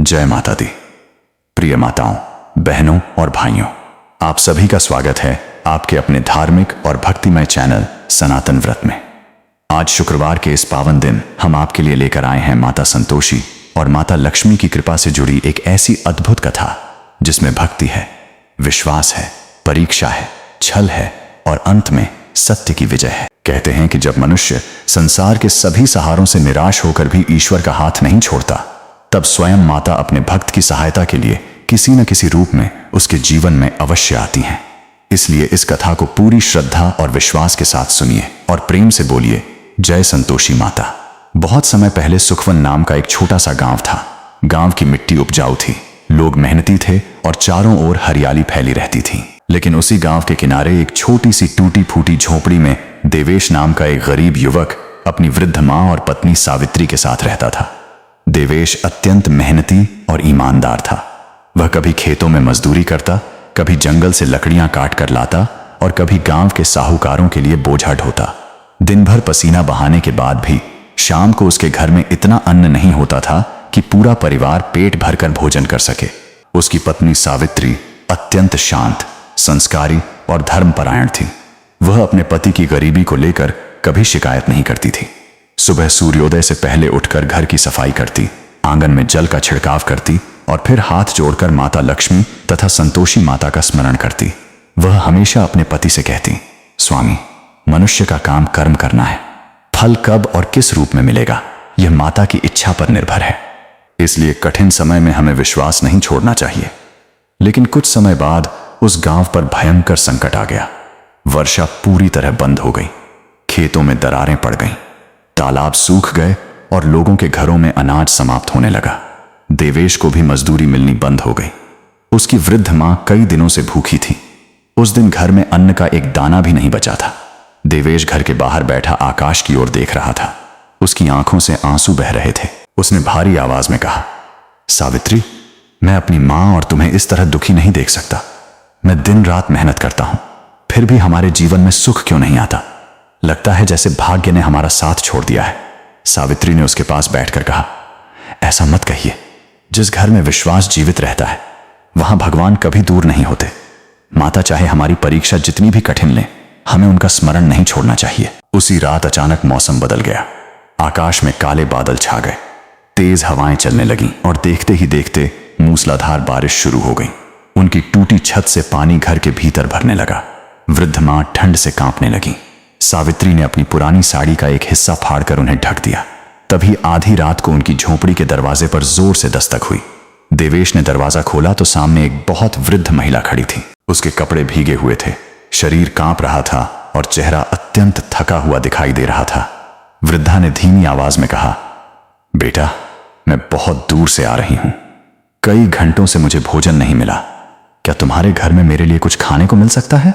जय माता दी। प्रिय माताओं, बहनों और भाइयों, आप सभी का स्वागत है आपके अपने धार्मिक और भक्तिमय चैनल सनातन व्रत में। आज शुक्रवार के इस पावन दिन हम आपके लिए लेकर आए हैं माता संतोषी और माता लक्ष्मी की कृपा से जुड़ी एक ऐसी अद्भुत कथा जिसमें भक्ति है, विश्वास है, परीक्षा है, छल है और अंत में सत्य की विजय है। कहते हैं कि जब मनुष्य संसार के सभी सहारों से निराश होकर भी ईश्वर का हाथ नहीं छोड़ता, तब स्वयं माता अपने भक्त की सहायता के लिए किसी न किसी रूप में उसके जीवन में अवश्य आती हैं। इसलिए इस कथा को पूरी श्रद्धा और विश्वास के साथ सुनिए और प्रेम से बोलिए, जय संतोषी माता। बहुत समय पहले सुखवन नाम का एक छोटा सा गांव था। गांव की मिट्टी उपजाऊ थी, लोग मेहनती थे और चारों ओर हरियाली फैली रहती थी। लेकिन उसी गांव के किनारे एक छोटी सी टूटी फूटी झोपड़ी में देवेश नाम का एक गरीब युवक अपनी वृद्ध मां और पत्नी सावित्री के साथ रहता था। देवेश अत्यंत मेहनती और ईमानदार था। वह कभी खेतों में मजदूरी करता, कभी जंगल से लकड़ियां काट कर लाता और कभी गांव के साहूकारों के लिए बोझा ढोता। दिन भर पसीना बहाने के बाद भी शाम को उसके घर में इतना अन्न नहीं होता था कि पूरा परिवार पेट भरकर भोजन कर सके। उसकी पत्नी सावित्री अत्यंत शांत, संस्कारी और धर्मपरायण थी। वह अपने पति की गरीबी को लेकर कभी शिकायत नहीं करती थी। सुबह सूर्योदय से पहले उठकर घर की सफाई करती, आंगन में जल का छिड़काव करती और फिर हाथ जोड़कर माता लक्ष्मी तथा संतोषी माता का स्मरण करती। वह हमेशा अपने पति से कहती, स्वामी, मनुष्य का काम कर्म करना है, फल कब और किस रूप में मिलेगा यह माता की इच्छा पर निर्भर है। इसलिए कठिन समय में हमें विश्वास नहीं छोड़ना चाहिए। लेकिन कुछ समय बाद उस गांव पर भयंकर संकट आ गया। वर्षा पूरी तरह बंद हो गई, खेतों में दरारें पड़ गईं, तालाब सूख गए और लोगों के घरों में अनाज समाप्त होने लगा। देवेश को भी मजदूरी मिलनी बंद हो गई। उसकी वृद्ध मां कई दिनों से भूखी थी। उस दिन घर में अन्न का एक दाना भी नहीं बचा था। देवेश घर के बाहर बैठा आकाश की ओर देख रहा था। उसकी आंखों से आंसू बह रहे थे। उसने भारी आवाज में कहा, सावित्री, मैं अपनी मां और तुम्हें इस तरह दुखी नहीं देख सकता। मैं दिन रात मेहनत करता हूं, फिर भी हमारे जीवन में सुख क्यों नहीं आता? लगता है जैसे भाग्य ने हमारा साथ छोड़ दिया है। सावित्री ने उसके पास बैठकर कहा, ऐसा मत कहिए। जिस घर में विश्वास जीवित रहता है वहां भगवान कभी दूर नहीं होते। माता चाहे हमारी परीक्षा जितनी भी कठिन ले, हमें उनका स्मरण नहीं छोड़ना चाहिए। उसी रात अचानक मौसम बदल गया। आकाश में काले बादल छा गए, तेज हवाएं चलने लगीं और देखते ही देखते मूसलाधार बारिश शुरू हो गई। उनकी टूटी छत से पानी घर के भीतर भरने लगा। वृद्ध मां ठंड से कांपने लगी। सावित्री ने अपनी पुरानी साड़ी का एक हिस्सा फाड़कर उन्हें ढक दिया। तभी आधी रात को उनकी झोपड़ी के दरवाजे पर जोर से दस्तक हुई। देवेश ने दरवाजा खोला तो सामने एक बहुत वृद्ध महिला खड़ी थी। उसके कपड़े भीगे हुए थे, शरीर कांप रहा था और चेहरा अत्यंत थका हुआ दिखाई दे रहा था। वृद्धा ने धीमी आवाज में कहा, बेटा, मैं बहुत दूर से आ रही हूं। कई घंटों से मुझे भोजन नहीं मिला। क्या तुम्हारे घर में मेरे लिए कुछ खाने को मिल सकता है?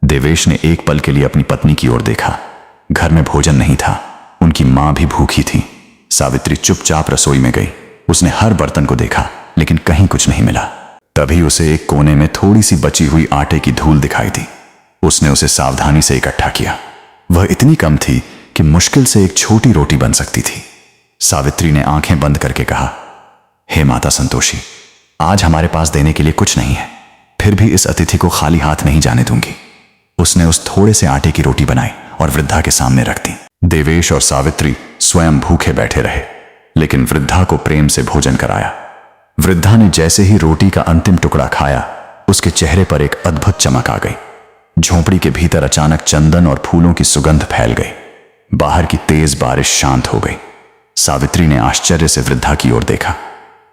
देवेश ने एक पल के लिए अपनी पत्नी की ओर देखा। घर में भोजन नहीं था। उनकी मां भी भूखी थी। सावित्री चुपचाप रसोई में गई। उसने हर बर्तन को देखा लेकिन कहीं कुछ नहीं मिला। तभी उसे एक कोने में थोड़ी सी बची हुई आटे की धूल दिखाई दी। उसने उसे सावधानी से इकट्ठा किया। वह इतनी कम थी कि मुश्किल से एक छोटी रोटी बन सकती थी। सावित्री ने आंखें बंद करके कहा, हे माता संतोषी, आज हमारे पास देने के लिए कुछ नहीं है, फिर भी इस अतिथि को खाली हाथ नहीं जाने दूंगी। उसने उस थोड़े से आटे की रोटी बनाई और वृद्धा के सामने रख दी। देवेश और सावित्री स्वयं भूखे बैठे रहे, लेकिन वृद्धा को प्रेम से भोजन कराया। वृद्धा ने जैसे ही रोटी का अंतिम टुकड़ा खाया, उसके चेहरे पर एक अद्भुत चमक आ गई। झोंपड़ी के भीतर अचानक चंदन और फूलों की सुगंध फैल गई। बाहर की तेज बारिश शांत हो गई। सावित्री ने आश्चर्य से वृद्धा की ओर देखा।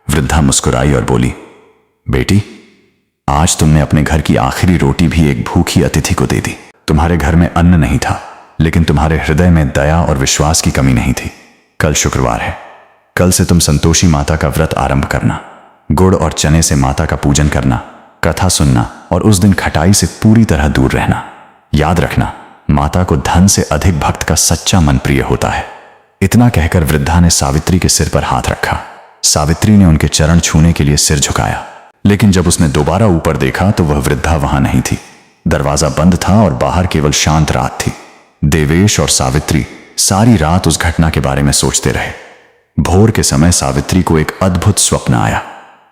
वृद्धा मुस्कुराई और बोली, बेटी, आज तुमने अपने घर की आखिरी रोटी भी एक भूखी अतिथि को दे दी। तुम्हारे घर में अन्न नहीं था, लेकिन तुम्हारे हृदय में दया और विश्वास की कमी नहीं थी। कल शुक्रवार है। कल से तुम संतोषी माता का व्रत आरंभ करना। गुड़ और चने से माता का पूजन करना, कथा सुनना और उस दिन खटाई से पूरी तरह दूर रहना। याद रखना, माता को धन से अधिक भक्त का सच्चा मन प्रिय होता है। इतना कहकर वृद्धा ने सावित्री के सिर पर हाथ रखा। सावित्री ने उनके चरण छूने के लिए सिर झुकाया, लेकिन जब उसने दोबारा ऊपर देखा तो वह वृद्धा वहां नहीं थी। दरवाजा बंद था और बाहर केवल शांत रात थी। देवेश और सावित्री सारी रात उस घटना के बारे में सोचते रहे। भोर के समय सावित्री को एक अद्भुत स्वप्न आया।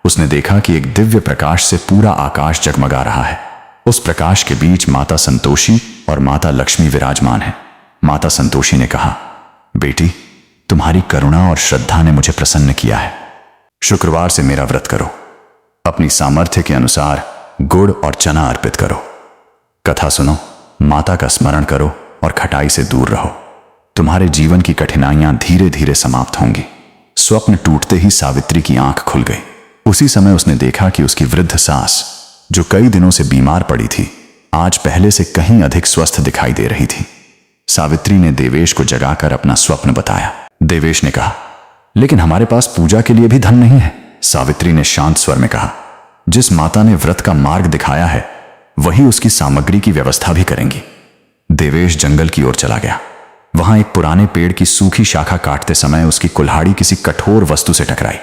उसने देखा कि एक दिव्य प्रकाश से पूरा आकाश जगमगा रहा है। उस प्रकाश के बीच माता संतोषी और माता लक्ष्मी विराजमान है। माता संतोषी ने कहा, बेटी, तुम्हारी करुणा और श्रद्धा ने मुझे प्रसन्न किया है। शुक्रवार से मेरा व्रत करो। अपनी सामर्थ्य के अनुसार गुड़ और चना अर्पित करो। कथा सुनो, माता का स्मरण करो और खटाई से दूर रहो। तुम्हारे जीवन की कठिनाइयां धीरे धीरे समाप्त होंगी। स्वप्न टूटते ही सावित्री की आंख खुल गई। उसी समय उसने देखा कि उसकी वृद्ध सास, जो कई दिनों से बीमार पड़ी थी, आज पहले से कहीं अधिक स्वस्थ दिखाई दे रही थी। सावित्री ने देवेश को जगाकर अपना स्वप्न बताया। देवेश ने कहा, लेकिन हमारे पास पूजा के लिए भी धन नहीं है। सावित्री ने शांत स्वर में कहा, जिस माता ने व्रत का मार्ग दिखाया है वही उसकी सामग्री की व्यवस्था भी करेंगी। देवेश जंगल की ओर चला गया। वहां एक पुराने पेड़ की सूखी शाखा काटते समय उसकी कुल्हाड़ी किसी कठोर वस्तु से टकराई।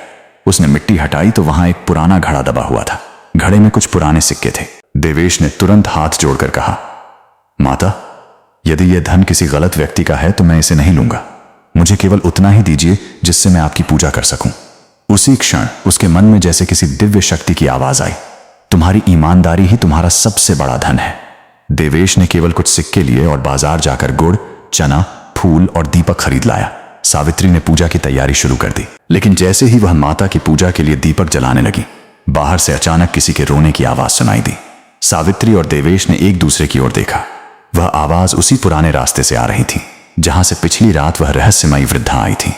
उसने मिट्टी हटाई तो वहां एक पुराना घड़ा दबा हुआ था। घड़े में कुछ पुराने सिक्के थे। देवेश ने तुरंत हाथ जोड़कर कहा, माता, यदि यह धन किसी गलत व्यक्ति का है तो मैं इसे नहीं लूंगा। मुझे केवल उतना ही दीजिए जिससे मैं आपकी पूजा कर सकूं। उसी क्षण उसके मन में जैसे किसी दिव्य शक्ति की आवाज आई, तुम्हारी ईमानदारी ही तुम्हारा सबसे बड़ा धन है। देवेश ने केवल कुछ सिक्के लिए और बाजार जाकर गुड़, चना, फूल और दीपक खरीद लाया। सावित्री ने पूजा की तैयारी शुरू कर दी। लेकिन जैसे ही वह माता की पूजा के लिए दीपक जलाने लगी, बाहर से अचानक किसी के रोने की आवाज सुनाई दी। सावित्री और देवेश ने एक दूसरे की ओर देखा। वह आवाज उसी पुराने रास्ते से आ रही थी जहां से पिछली रात वह रहस्यमयी वृद्धा आई थी।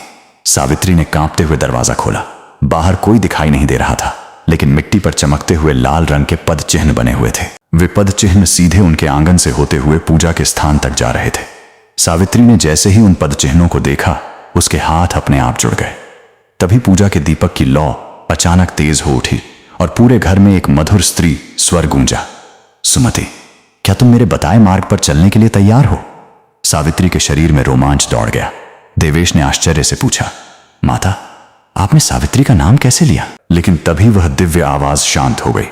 सावित्री ने कांपते हुए दरवाजा खोला। बाहर कोई दिखाई नहीं दे रहा था, लेकिन मिट्टी पर चमकते हुए लाल रंग के पद चिन्ह बने हुए थे। वे पद चिन्ह सीधे उनके आंगन से होते हुए पूजा के स्थान तक जा रहे थे। सावित्री ने जैसे ही उन पद चिन्हों को देखा, उसके हाथ अपने आप जुड़ गए। तभी पूजा के दीपक की लौ अचानक तेज हो उठी और पूरे घर में एक मधुर स्त्री स्वर गूंजा, सुमति, क्या तुम मेरे बताए मार्ग पर चलने के लिए तैयार हो? सावित्री के शरीर में रोमांच दौड़ गया। देवेश ने आश्चर्य से पूछा, माता, आपने सावित्री का नाम कैसे लिया? लेकिन तभी वह दिव्य आवाज शांत हो गई।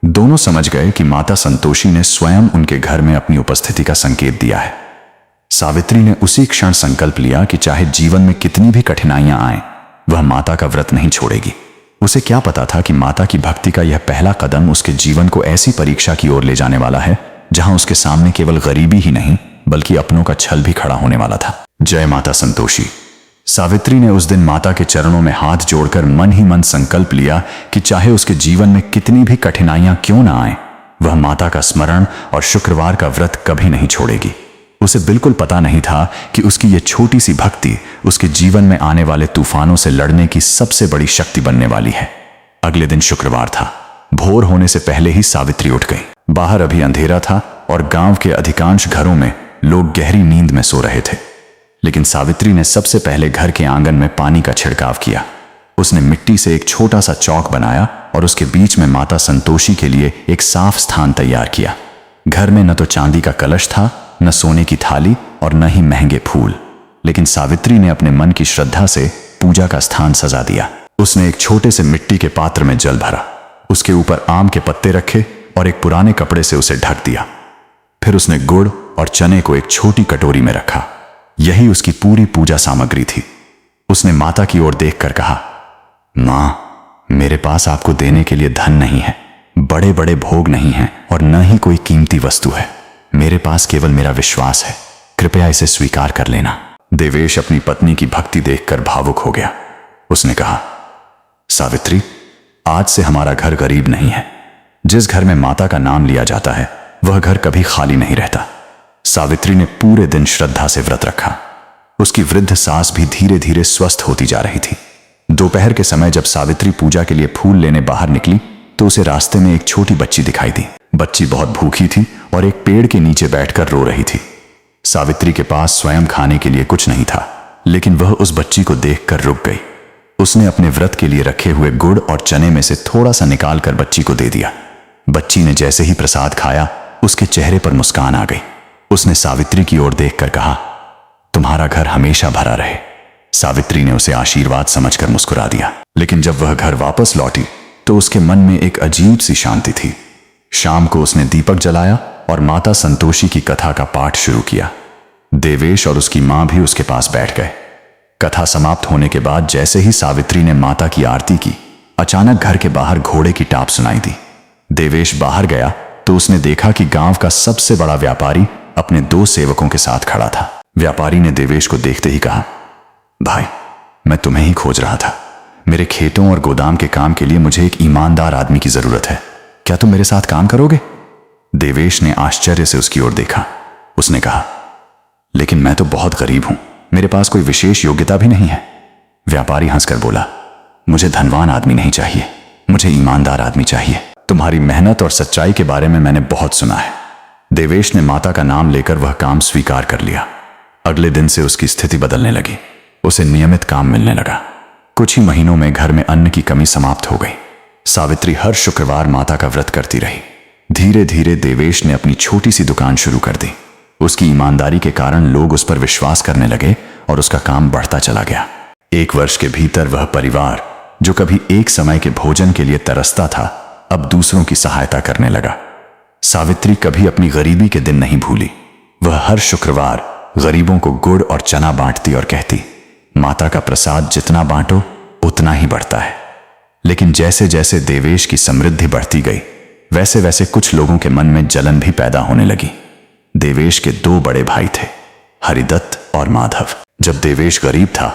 दोनों समझ गए कि माता संतोषी ने स्वयं उनके घर में अपनी उपस्थिति का संकेत दिया है। सावित्री ने उसी क्षण संकल्प लिया कि चाहे जीवन में कितनी भी कठिनाइयां आएं, वह माता का व्रत नहीं छोड़ेगी। उसे क्या पता था कि माता की भक्ति का यह पहला कदम उसके जीवन को ऐसी परीक्षा की ओर ले जाने वाला है जहां उसके सामने केवल गरीबी ही नहीं बल्कि अपनों का छल भी खड़ा होने वाला था। जय माता संतोषी। सावित्री ने उस दिन माता के चरणों में हाथ जोड़कर मन ही मन संकल्प लिया कि चाहे उसके जीवन में कितनी भी कठिनाइयां क्यों ना आए, वह माता का स्मरण और शुक्रवार का व्रत कभी नहीं छोड़ेगी। उसे बिल्कुल पता नहीं था कि उसकी यह छोटी सी भक्ति उसके जीवन में आने वाले तूफानों से लड़ने की सबसे बड़ी शक्ति बनने वाली है। अगले दिन शुक्रवार था। भोर होने से पहले ही सावित्री उठ गई। बाहर अभी अंधेरा था और गांव के अधिकांश घरों में लोग गहरी नींद में सो रहे थे। लेकिन सावित्री ने सबसे पहले घर के आंगन में पानी का छिड़काव किया। उसने मिट्टी से एक छोटा सा चौक बनाया और उसके बीच में माता संतोषी के लिए एक साफ स्थान तैयार किया। घर में न तो चांदी का कलश था, न सोने की थाली और न ही महंगे फूल, लेकिन सावित्री ने अपने मन की श्रद्धा से पूजा का स्थान सजा दिया। उसने एक छोटे से मिट्टी के पात्र में जल भरा, उसके ऊपर आम के पत्ते रखे और एक पुराने कपड़े से उसे ढक दिया। फिर उसने गुड़ और चने को एक छोटी कटोरी में रखा। यही उसकी पूरी पूजा सामग्री थी। उसने माता की ओर देखकर कहा, मां, मेरे पास आपको देने के लिए धन नहीं है, बड़े बड़े भोग नहीं हैं और न ही कोई कीमती वस्तु है। मेरे पास केवल मेरा विश्वास है, कृपया इसे स्वीकार कर लेना। देवेश अपनी पत्नी की भक्ति देखकर भावुक हो गया। उसने कहा, सावित्री, आज से हमारा घर गरीब नहीं है। जिस घर में माता का नाम लिया जाता है वह घर कभी खाली नहीं रहता। सावित्री ने पूरे दिन श्रद्धा से व्रत रखा। उसकी वृद्ध सास भी धीरे धीरे स्वस्थ होती जा रही थी। दोपहर के समय जब सावित्री पूजा के लिए फूल लेने बाहर निकली तो उसे रास्ते में एक छोटी बच्ची दिखाई दी। बच्ची बहुत भूखी थी और एक पेड़ के नीचे बैठकर रो रही थी। सावित्री के पास स्वयं खाने के लिए कुछ नहीं था, लेकिन वह उस बच्ची को देखकर रुक गई। उसने अपने व्रत के लिए रखे हुए गुड़ और चने में से थोड़ा सा निकालकर बच्ची को दे दिया। बच्ची ने जैसे ही प्रसाद खाया, उसके चेहरे पर मुस्कान आ गई। उसने सावित्री की ओर देखकर कहा, तुम्हारा घर हमेशा भरा रहे। सावित्री ने उसे आशीर्वाद समझकर मुस्कुरा दिया। लेकिन जब वह घर वापस लौटी तो उसके मन में एक अजीब सी शांति थी। शाम को उसने दीपक जलाया और माता संतोषी की कथा का पाठ शुरू किया। देवेश और उसकी मां भी उसके पास बैठ गए। कथा समाप्त होने के बाद जैसे ही सावित्री ने माता की आरती की, अचानक घर के बाहर घोड़े की टाप सुनाई दी। देवेश बाहर गया तो उसने देखा कि गांव का सबसे बड़ा व्यापारी अपने 2 सेवकों के साथ खड़ा था। व्यापारी ने देवेश को देखते ही कहा, भाई, मैं तुम्हें ही खोज रहा था। मेरे खेतों और गोदाम के काम के लिए मुझे एक ईमानदार आदमी की जरूरत है। क्या तुम मेरे साथ काम करोगे? देवेश ने आश्चर्य से उसकी ओर देखा। उसने कहा, लेकिन मैं तो बहुत गरीब हूं, मेरे पास कोई विशेष योग्यता भी नहीं है। व्यापारी हंसकर बोला, मुझे धनवान आदमी नहीं चाहिए, मुझे ईमानदार आदमी चाहिए। तुम्हारी मेहनत और सच्चाई के बारे में मैंने बहुत सुना है। देवेश ने माता का नाम लेकर वह काम स्वीकार कर लिया। अगले दिन से उसकी स्थिति बदलने लगी। उसे नियमित काम मिलने लगा। कुछ ही महीनों में घर में अन्न की कमी समाप्त हो गई। सावित्री हर शुक्रवार माता का व्रत करती रही। धीरे धीरे देवेश ने अपनी छोटी सी दुकान शुरू कर दी। उसकी ईमानदारी के कारण लोग उस पर विश्वास करने लगे और उसका काम बढ़ता चला गया। 1 वर्ष के भीतर वह परिवार, जो कभी एक समय के भोजन के लिए तरसता था, अब दूसरों की सहायता करने लगा। सावित्री कभी अपनी गरीबी के दिन नहीं भूली। वह हर शुक्रवार गरीबों को गुड़ और चना बांटती और कहती, माता का प्रसाद जितना बांटो उतना ही बढ़ता है। लेकिन जैसे जैसे देवेश की समृद्धि बढ़ती गई, वैसे वैसे कुछ लोगों के मन में जलन भी पैदा होने लगी। देवेश के 2 बड़े भाई थे, हरिदत्त और माधव। जब देवेश गरीब था,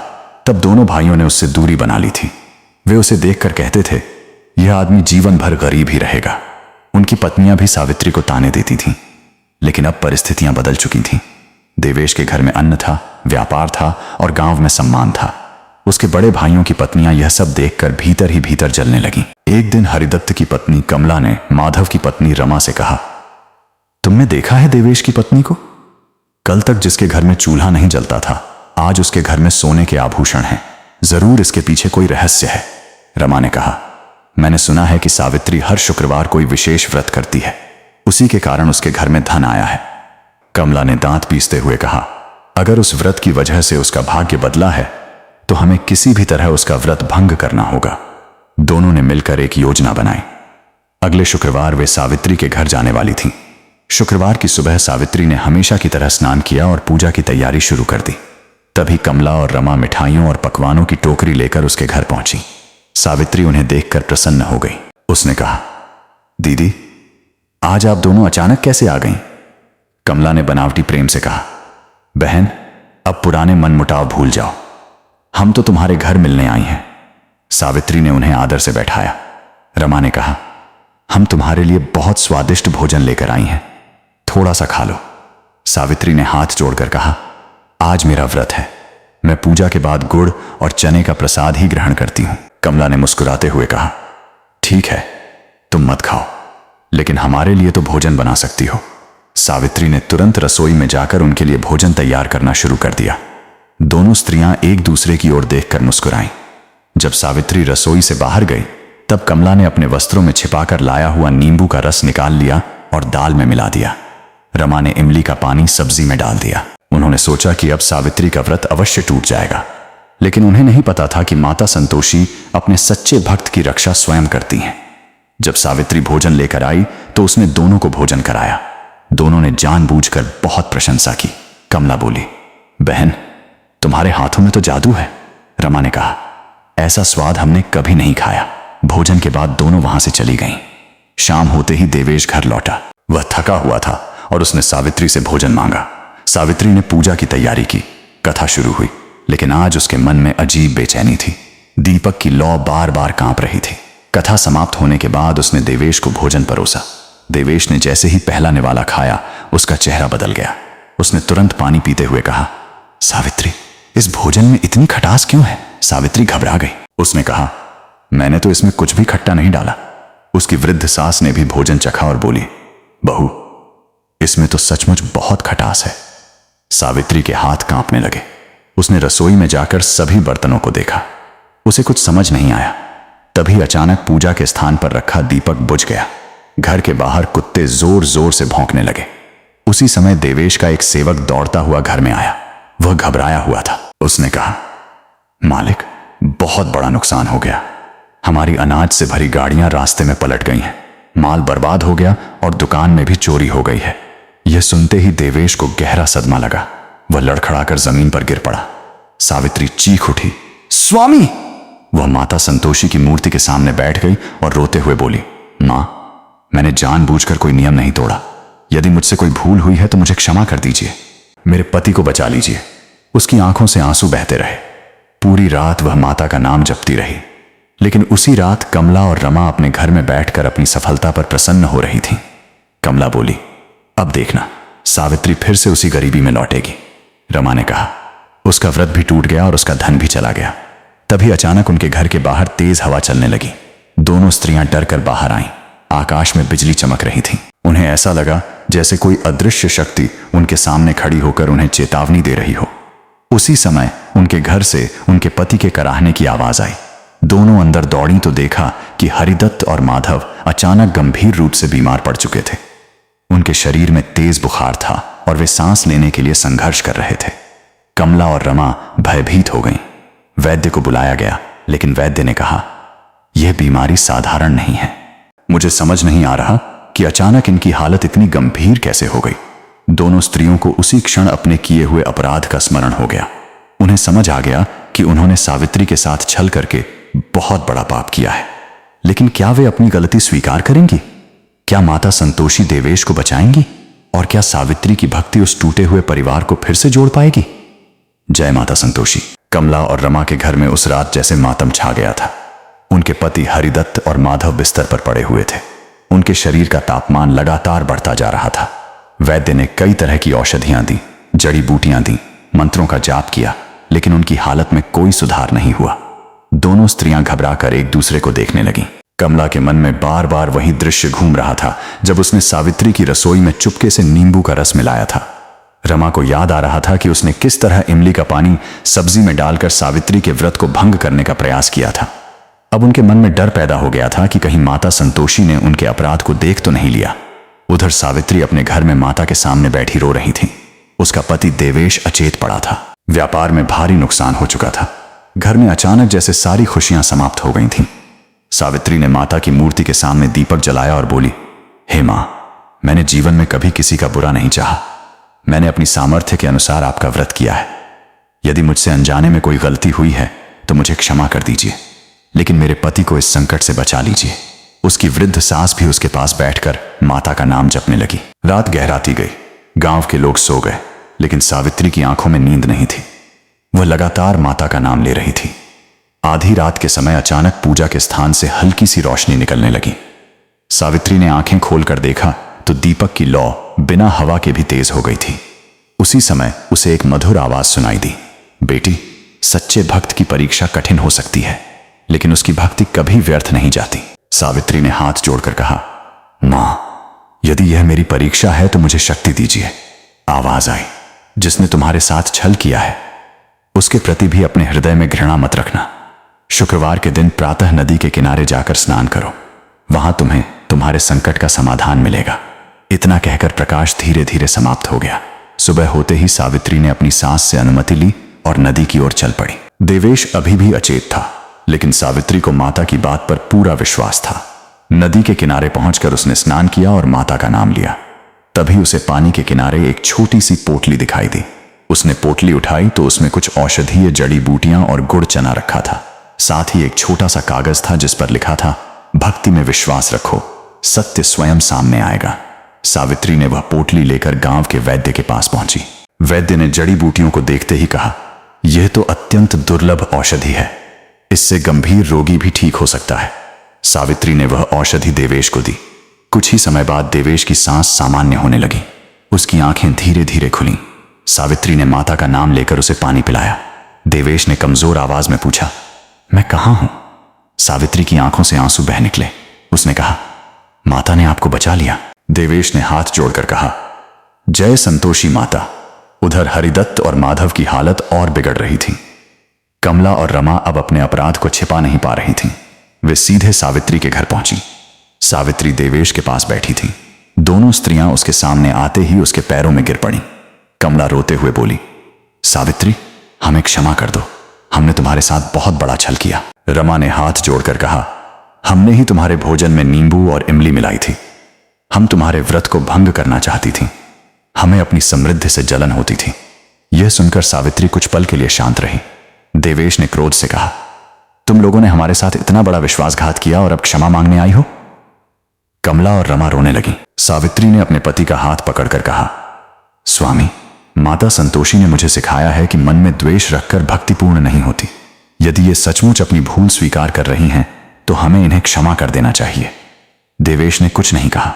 तब दोनों भाइयों ने उससे दूरी बना ली थी। वे उसे देखकर कहते थे, यह आदमी जीवन भर गरीब ही रहेगा। उनकी पत्नियां भी सावित्री को ताने देती थीं। लेकिन अब परिस्थितियां बदल चुकी थीं। देवेश के घर में अन्न था, व्यापार था और गांव में सम्मान था। उसके बड़े भाइयों की पत्नियां यह सब देखकर भीतर ही भीतर जलने लगीं। एक दिन हरिदत्त की पत्नी कमला ने माधव की पत्नी रमा से कहा, तुमने देखा है देवेश की पत्नी को? कल तक जिसके घर में चूल्हा नहीं जलता था, आज उसके घर में सोने के आभूषण हैं। जरूर इसके पीछे कोई रहस्य है। रमा ने कहा, मैंने सुना है कि सावित्री हर शुक्रवार कोई विशेष व्रत करती है, उसी के कारण उसके घर में धन आया है। कमला ने दांत पीसते हुए कहा, अगर उस व्रत की वजह से उसका भाग्य बदला है तो हमें किसी भी तरह उसका व्रत भंग करना होगा। दोनों ने मिलकर एक योजना बनाई। अगले शुक्रवार वे सावित्री के घर जाने वाली थीं। शुक्रवार की सुबह सावित्री ने हमेशा की तरह स्नान किया और पूजा की तैयारी शुरू कर दी। तभी कमला और रमा मिठाइयों और पकवानों की टोकरी लेकर उसके घर पहुंची। सावित्री उन्हें देखकर प्रसन्न हो गई। उसने कहा, दीदी, आज आप दोनों अचानक कैसे आ गईं? कमला ने बनावटी प्रेम से कहा, बहन, अब पुराने मनमुटाव भूल जाओ, हम तो तुम्हारे घर मिलने आई हैं। सावित्री ने उन्हें आदर से बैठाया। रमा ने कहा, हम तुम्हारे लिए बहुत स्वादिष्ट भोजन लेकर आई हैं, थोड़ा सा खा लो। सावित्री ने हाथ जोड़कर कहा, आज मेरा व्रत है, मैं पूजा के बाद गुड़ और चने का प्रसाद ही ग्रहण करती हूं। कमला ने मुस्कुराते हुए कहा, ठीक है, तुम मत खाओ, लेकिन हमारे लिए तो भोजन बना सकती हो। सावित्री ने तुरंत रसोई में जाकर उनके लिए भोजन तैयार करना शुरू कर दिया। दोनों स्त्रियां एक दूसरे की ओर देखकर मुस्कुराईं। जब सावित्री रसोई से बाहर गई, तब कमला ने अपने वस्त्रों में छिपाकर लाया हुआ नींबू का रस निकाल लिया और दाल में मिला दिया। रमा ने इमली का पानी सब्जी में डाल दिया। उन्होंने सोचा कि अब सावित्री का व्रत अवश्य टूट जाएगा, लेकिन उन्हें नहीं पता था कि माता संतोषी अपने सच्चे भक्त की रक्षा स्वयं करती हैं। जब सावित्री भोजन लेकर आई तो उसने दोनों को भोजन कराया। दोनों ने जानबूझकर बहुत प्रशंसा की। कमला बोली, बहन, तुम्हारे हाथों में तो जादू है। रमा ने कहा, ऐसा स्वाद हमने कभी नहीं खाया। भोजन के बाद दोनों वहां से चली गईं। शाम होते ही देवेश घर लौटा। वह थका हुआ था और उसने सावित्री से भोजन मांगा। सावित्री ने पूजा की तैयारी की। कथा शुरू हुई, लेकिन आज उसके मन में अजीब बेचैनी थी। दीपक की लौ बार बार कांप रही थी। कथा समाप्त होने के बाद उसने देवेश को भोजन परोसा। देवेश ने जैसे ही पहला निवाला खाया, उसका चेहरा बदल गया। उसने तुरंत पानी पीते हुए कहा, सावित्री, इस भोजन में इतनी खटास क्यों है? सावित्री घबरा गई। उसने कहा, मैंने तो इसमें कुछ भी खट्टा नहीं डाला। उसकी वृद्ध सास ने भी भोजन चखा और बोली, बहू, इसमें तो सचमुच बहुत खटास है। सावित्री के हाथ कांपने लगे। उसने रसोई में जाकर सभी बर्तनों को देखा। उसे कुछ समझ नहीं आया। तभी अचानक पूजा के स्थान पर रखा दीपक बुझ गया। घर के बाहर कुत्ते जोर जोर से भौंकने लगे। उसी समय देवेश का एक सेवक दौड़ता हुआ घर में आया। वह घबराया हुआ था। उसने कहा, मालिक, बहुत बड़ा नुकसान हो गया। हमारी अनाज से भरी गाड़ियां रास्ते में पलट गई हैं। माल बर्बाद हो गया और दुकान में भी चोरी हो गई है। यह सुनते ही देवेश को गहरा सदमा लगा। वह लड़खड़ाकर जमीन पर गिर पड़ा। सावित्री चीख उठी, स्वामी, वह माता संतोषी की मूर्ति के सामने बैठ गई और रोते हुए बोली, मां, मैंने जानबूझकर कोई नियम नहीं तोड़ा। यदि मुझसे कोई भूल हुई है तो मुझे क्षमा कर दीजिए। मेरे पति को बचा लीजिए। उसकी आंखों से आंसू बहते रहे। पूरी रात वह माता का नाम जपती रही। लेकिन उसी रात कमला और रमा अपने घर में बैठकर अपनी सफलता पर प्रसन्न हो रही थीं। कमला बोली, अब देखना, सावित्री फिर से उसी गरीबी में लौटेगी। रमा ने कहा। उसका व्रत भी टूट गया और उसका धन भी चला गया। तभी अचानक उनके घर के बाहर तेज हवा चलने लगी। दोनों स्त्रियां डरकर बाहर आईं। आकाश में बिजली चमक रही थी। उन्हें ऐसा लगा जैसे कोई अदृश्य शक्ति उनके सामने खड़ी होकर उन्हें चेतावनी दे रही हो। उसी समय उनके घर से उनके पति के कराहने की आवाज आई। दोनों अंदर दौड़ी तो देखा कि हरिदत्त और माधव अचानक गंभीर रूप से बीमार पड़ चुके थे। उनके शरीर में तेज बुखार था और वे सांस लेने के लिए संघर्ष कर रहे थे। कमला और रमा भयभीत हो गईं। वैद्य को बुलाया गया, लेकिन वैद्य ने कहा, यह बीमारी साधारण नहीं है। मुझे समझ नहीं आ रहा कि अचानक इनकी हालत इतनी गंभीर कैसे हो गई। दोनों स्त्रियों को उसी क्षण अपने किए हुए अपराध का स्मरण हो गया। उन्हें समझ आ गया कि उन्होंने सावित्री के साथ छल करके बहुत बड़ा पाप किया है। लेकिन क्या वे अपनी गलती स्वीकार करेंगी? क्या माता संतोषी देवेश को बचाएंगी? और क्या सावित्री की भक्ति उस टूटे हुए परिवार को फिर से जोड़ पाएगी? जय माता संतोषी। कमला और रमा के घर में उस रात जैसे मातम छा गया था। उनके पति हरिदत्त और माधव बिस्तर पर पड़े हुए थे। उनके शरीर का तापमान लगातार बढ़ता जा रहा था। वैद्य ने कई तरह की औषधियां दी, जड़ी बूटियां दी, मंत्रों का जाप किया, लेकिन उनकी हालत में कोई सुधार नहीं हुआ। दोनों स्त्रियां घबराकर एक दूसरे को देखने लगीं। कमला के मन में बार बार वही दृश्य घूम रहा था जब उसने सावित्री की रसोई में चुपके से नींबू का रस मिलाया था। रमा को याद आ रहा था कि उसने किस तरह इमली का पानी सब्जी में डालकर सावित्री के व्रत को भंग करने का प्रयास किया था। अब उनके मन में डर पैदा हो गया था कि कहीं माता संतोषी ने उनके अपराध को देख तो नहीं लिया। उधर सावित्री अपने घर में माता के सामने बैठी रो रही थी। उसका पति देवेश अचेत पड़ा था। व्यापार में भारी नुकसान हो चुका था। घर में अचानक जैसे सारी खुशियां समाप्त हो गई थीं। सावित्री ने माता की मूर्ति के सामने दीपक जलाया और बोली, हे मां, मैंने जीवन में कभी किसी का बुरा नहीं चाहा। मैंने अपनी सामर्थ्य के अनुसार आपका व्रत किया है। यदि मुझसे अनजाने में कोई गलती हुई है तो मुझे क्षमा कर दीजिए, लेकिन मेरे पति को इस संकट से बचा लीजिए। उसकी वृद्ध सास भी उसके पास बैठकर माता का नाम जपने लगी। रात गहराती गई। गांव के लोग सो गए, लेकिन सावित्री की आंखों में नींद नहीं थी। वह लगातार माता का नाम ले रही थी। आधी रात के समय अचानक पूजा के स्थान से हल्की सी रोशनी निकलने लगी। सावित्री ने आंखें खोलकर देखा तो दीपक की लौ बिना हवा के भी तेज हो गई थी। उसी समय उसे एक मधुर आवाज सुनाई दी, बेटी, सच्चे भक्त की परीक्षा कठिन हो सकती है, लेकिन उसकी भक्ति कभी व्यर्थ नहीं जाती। सावित्री ने हाथ जोड़कर कहा, मां, यदि यह मेरी परीक्षा है तो मुझे शक्ति दीजिए। आवाज आई, जिसने तुम्हारे साथ छल किया है उसके प्रति भी अपने हृदय में घृणा मत रखना। शुक्रवार के दिन प्रातः नदी के किनारे जाकर स्नान करो। वहां तुम्हें तुम्हारे संकट का समाधान मिलेगा। इतना कहकर प्रकाश धीरे धीरे समाप्त हो गया। सुबह होते ही सावित्री ने अपनी सास से अनुमति ली और नदी की ओर चल पड़ी। देवेश अभी भी अचेत था, लेकिन सावित्री को माता की बात पर पूरा विश्वास था। नदी के किनारे पहुंचकर उसने स्नान किया और माता का नाम लिया। तभी उसे पानी के किनारे एक छोटी सी पोटली दिखाई दी। उसने पोटली उठाई तो उसमें कुछ औषधीय जड़ी बूटियां और गुड़ चना रखा था। साथ ही एक छोटा सा कागज था जिस पर लिखा था, भक्ति में विश्वास रखो, सत्य स्वयं सामने आएगा। सावित्री ने वह पोटली लेकर गांव के वैद्य के पास पहुंची। वैद्य ने जड़ी बूटियों को देखते ही कहा, यह तो अत्यंत दुर्लभ औषधि है। इससे गंभीर रोगी भी ठीक हो सकता है। सावित्री ने वह औषधि देवेश को दी। कुछ ही समय बाद देवेश की सांस सामान्य होने लगी। उसकी आंखें धीरे धीरे खुलीं। सावित्री ने माता का नाम लेकर उसे पानी पिलाया। देवेश ने कमजोर आवाज में पूछा, मैं कहां हूं? सावित्री की आंखों से आंसू बह निकले। उसने कहा, माता ने आपको बचा लिया। देवेश ने हाथ जोड़कर कहा, जय संतोषी माता। उधर हरिदत्त और माधव की हालत और बिगड़ रही थी। कमला और रमा अब अपने अपराध को छिपा नहीं पा रही थीं। वे सीधे सावित्री के घर पहुंची। सावित्री देवेश के पास बैठी थी। दोनों स्त्रियां उसके सामने आते ही उसके पैरों में गिर पड़ी। कमला रोते हुए बोली, सावित्री, हमें क्षमा कर दो। हमने तुम्हारे साथ बहुत बड़ा छल किया। रमा ने हाथ जोड़कर कहा, हमने ही तुम्हारे भोजन में नींबू और इमली मिलाई थी। हम तुम्हारे व्रत को भंग करना चाहती थीं। हमें अपनी समृद्धि से जलन होती थी। यह सुनकर सावित्री कुछ पल के लिए शांत रही। देवेश ने क्रोध से कहा, तुम लोगों ने हमारे साथ इतना बड़ा विश्वासघात किया और अब क्षमा मांगने आई हो? कमला और रमा रोने लगी। सावित्री ने अपने पति का हाथ पकड़कर कहा, स्वामी, माता संतोषी ने मुझे सिखाया है कि मन में द्वेष रखकर भक्ति पूर्ण नहीं होती। यदि ये सचमुच अपनी भूल स्वीकार कर रही हैं तो हमें इन्हें क्षमा कर देना चाहिए। देवेश ने कुछ नहीं कहा।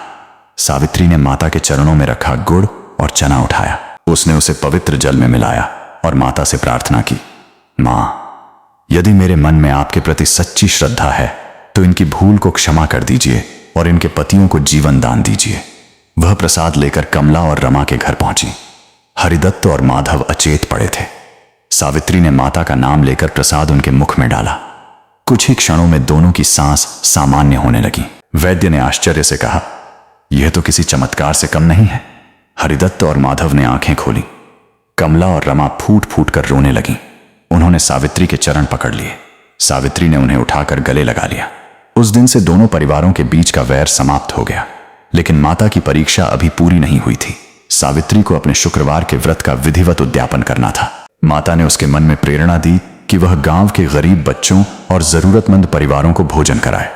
सावित्री ने माता के चरणों में रखा गुड़ और चना उठाया। उसने उसे पवित्र जल में मिलाया और माता से प्रार्थना की, मां, यदि मेरे मन में आपके प्रति सच्ची श्रद्धा है तो इनकी भूल को क्षमा कर दीजिए और इनके पतियों को जीवन दान दीजिए। वह प्रसाद लेकर कमला और रमा के घर पहुंची। हरिदत्त और माधव अचेत पड़े थे। सावित्री ने माता का नाम लेकर प्रसाद उनके मुख में डाला। कुछ ही क्षणों में दोनों की सांस सामान्य होने लगी। वैद्य ने आश्चर्य से कहा, यह तो किसी चमत्कार से कम नहीं है। हरिदत्त और माधव ने आंखें खोली। कमला और रमा फूट फूट कर रोने लगी। उन्होंने सावित्री के चरण पकड़ लिए। सावित्री ने उन्हें उठाकर गले लगा लिया। उस दिन से दोनों परिवारों के बीच का वैर समाप्त हो गया। लेकिन माता की परीक्षा अभी पूरी नहीं हुई थी। सावित्री को अपने शुक्रवार के व्रत का विधिवत उद्यापन करना था। माता ने उसके मन में प्रेरणा दी कि वह गांव के गरीब बच्चों और जरूरतमंद परिवारों को भोजन कराए।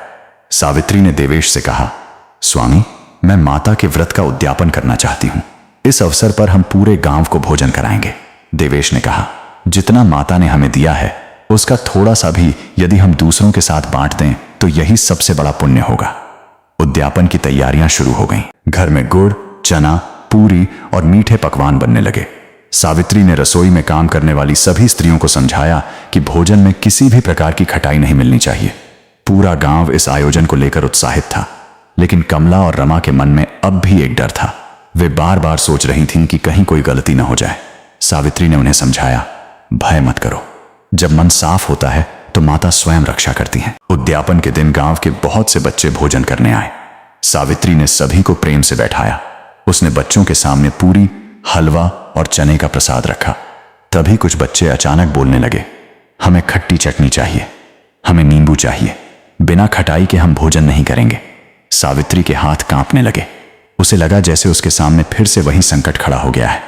सावित्री ने देवेश से कहा, स्वामी, मैं माता के व्रत का उद्यापन करना चाहती हूं। इस अवसर पर हम पूरे गांव को भोजन कराएंगे। देवेश ने कहा, जितना माता ने हमें दिया है उसका थोड़ा सा भी यदि हम दूसरों के साथ बांट दें तो यही सबसे बड़ा पुण्य होगा। उद्यापन की तैयारियां शुरू हो गईं। घर में गुड़, चना, पूरी और मीठे पकवान बनने लगे। सावित्री ने रसोई में काम करने वाली सभी स्त्रियों को समझाया कि भोजन में किसी भी प्रकार की खटाई नहीं मिलनी चाहिए। पूरा गांव इस आयोजन को लेकर उत्साहित था। लेकिन कमला और रमा के मन में अब भी एक डर था। वे बार बार सोच रही थीं कि कहीं कोई गलती न हो जाए। सावित्री ने उन्हें समझाया, भय मत करो। जब मन साफ होता है तो माता स्वयं रक्षा करती हैं। उद्यापन के दिन गांव के बहुत से बच्चे भोजन करने आए। सावित्री ने सभी को प्रेम से बैठाया। उसने बच्चों के सामने पूरी, हलवा और चने का प्रसाद रखा। तभी कुछ बच्चे अचानक बोलने लगे, हमें खट्टी चटनी चाहिए, हमें नींबू चाहिए, बिना खटाई के हम भोजन नहीं करेंगे। सावित्री के हाथ कांपने लगे। उसे लगा जैसे उसके सामने फिर से वही संकट खड़ा हो गया है।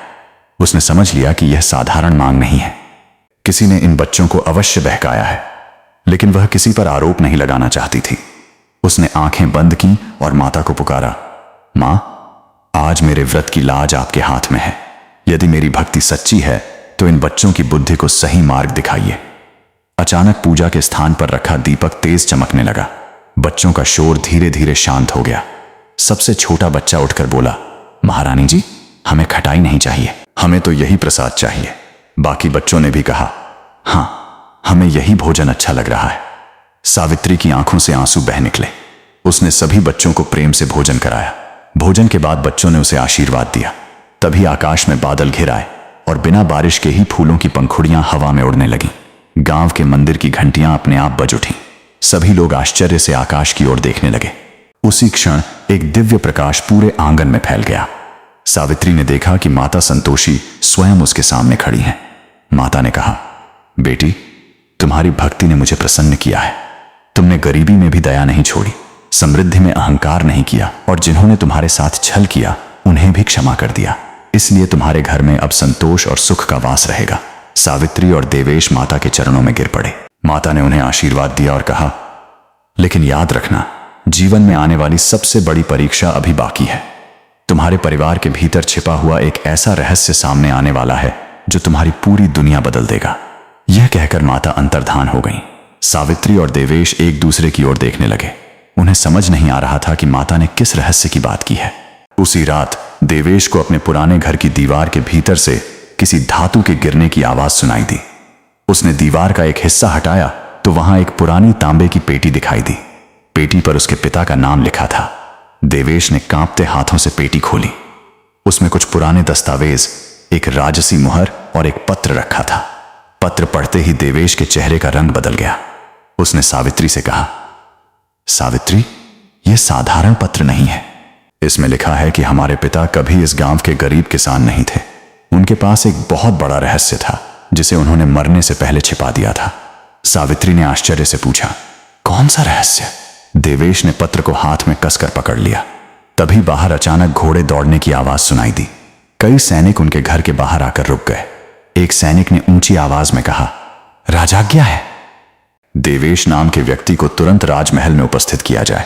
उसने समझ लिया कि यह साधारण मांग नहीं है। किसी ने इन बच्चों को अवश्य बहकाया है, लेकिन वह किसी पर आरोप नहीं लगाना चाहती थी। उसने आंखें बंद की और माता को पुकारा, मां, आज मेरे व्रत की लाज आपके हाथ में है। यदि मेरी भक्ति सच्ची है तो इन बच्चों की बुद्धि को सही मार्ग दिखाइए। अचानक पूजा के स्थान पर रखा दीपक तेज चमकने लगा। बच्चों का शोर धीरे धीरे शांत हो गया। सबसे छोटा बच्चा उठकर बोला, महारानी जी, हमें खटाई नहीं चाहिए, हमें तो यही प्रसाद चाहिए। बाकी बच्चों ने भी कहा, हां, हमें यही भोजन अच्छा लग रहा है। सावित्री की आंखों से आंसू बह निकले। उसने सभी बच्चों को प्रेम से भोजन कराया। भोजन के बाद बच्चों ने उसे आशीर्वाद दिया। तभी आकाश में बादल घिर आए और बिना बारिश के ही फूलों की पंखुड़ियां हवा में उड़ने लगीं। गांव के मंदिर की घंटियां अपने आप बज उठीं। सभी लोग आश्चर्य से आकाश की ओर देखने लगे। उसी क्षण एक दिव्य प्रकाश पूरे आंगन में फैल गया। सावित्री ने देखा कि माता संतोषी स्वयं उसके सामने खड़ी हैं। माता ने कहा, बेटी, तुम्हारी भक्ति ने मुझे प्रसन्न किया है। तुमने गरीबी में भी दया नहीं छोड़ी, समृद्धि में अहंकार नहीं किया और जिन्होंने तुम्हारे साथ छल किया उन्हें भी क्षमा कर दिया। इसलिए तुम्हारे घर में अब संतोष और सुख का वास रहेगा। सावित्री और देवेश माता के चरणों में गिर पड़े। माता ने उन्हें आशीर्वाद दिया और कहा, लेकिन याद रखना, जीवन में आने वाली सबसे बड़ी परीक्षा अभी बाकी है। तुम्हारे परिवार के भीतर छिपा हुआ एक ऐसा रहस्य सामने आने वाला है जो तुम्हारी पूरी दुनिया बदल देगा। यह कहकर माता अंतर्धान हो गईं। सावित्री और देवेश एक दूसरे की ओर देखने लगे। उन्हें समझ नहीं आ रहा था कि माता ने किस रहस्य की बात की है। उसी रात देवेश को अपने पुराने घर की दीवार के भीतर से किसी धातु के गिरने की आवाज सुनाई दी। उसने दीवार का एक हिस्सा हटाया तो वहां एक पुरानी तांबे की पेटी दिखाई दी। पेटी पर उसके पिता का नाम लिखा था। देवेश ने कांपते हाथों से पेटी खोली। उसमें कुछ पुराने दस्तावेज, एक राजसी मुहर और एक पत्र रखा था। पत्र पढ़ते ही देवेश के चेहरे का रंग बदल गया। उसने सावित्री से कहा, सावित्री, यह साधारण पत्र नहीं है। इसमें लिखा है कि हमारे पिता कभी इस गांव के गरीब किसान नहीं थे। उनके पास एक बहुत बड़ा रहस्य था जिसे उन्होंने मरने से पहले छिपा दिया था। सावित्री ने आश्चर्य से पूछा, कौन सा रहस्य? देवेश ने पत्र को हाथ में कसकर पकड़ लिया। तभी बाहर अचानक घोड़े दौड़ने की आवाज सुनाई दी। कई सैनिक उनके घर के बाहर आकर रुक गए। एक सैनिक ने ऊंची आवाज में कहा, राजाज्ञा है। देवेश नाम के व्यक्ति को तुरंत राजमहल में उपस्थित किया जाए।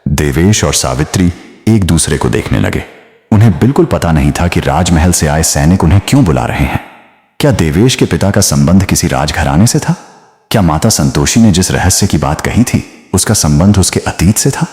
देवेश और सावित्री एक दूसरे को देखने लगे। उन्हें बिल्कुल पता नहीं था कि राजमहल से आए सैनिक उन्हें क्यों बुला रहे हैं। क्या देवेश के पिता का संबंध किसी राजघराने से था? क्या माता संतोषी ने जिस रहस्य की बात कही थी उसका संबंध उसके अतीत से था?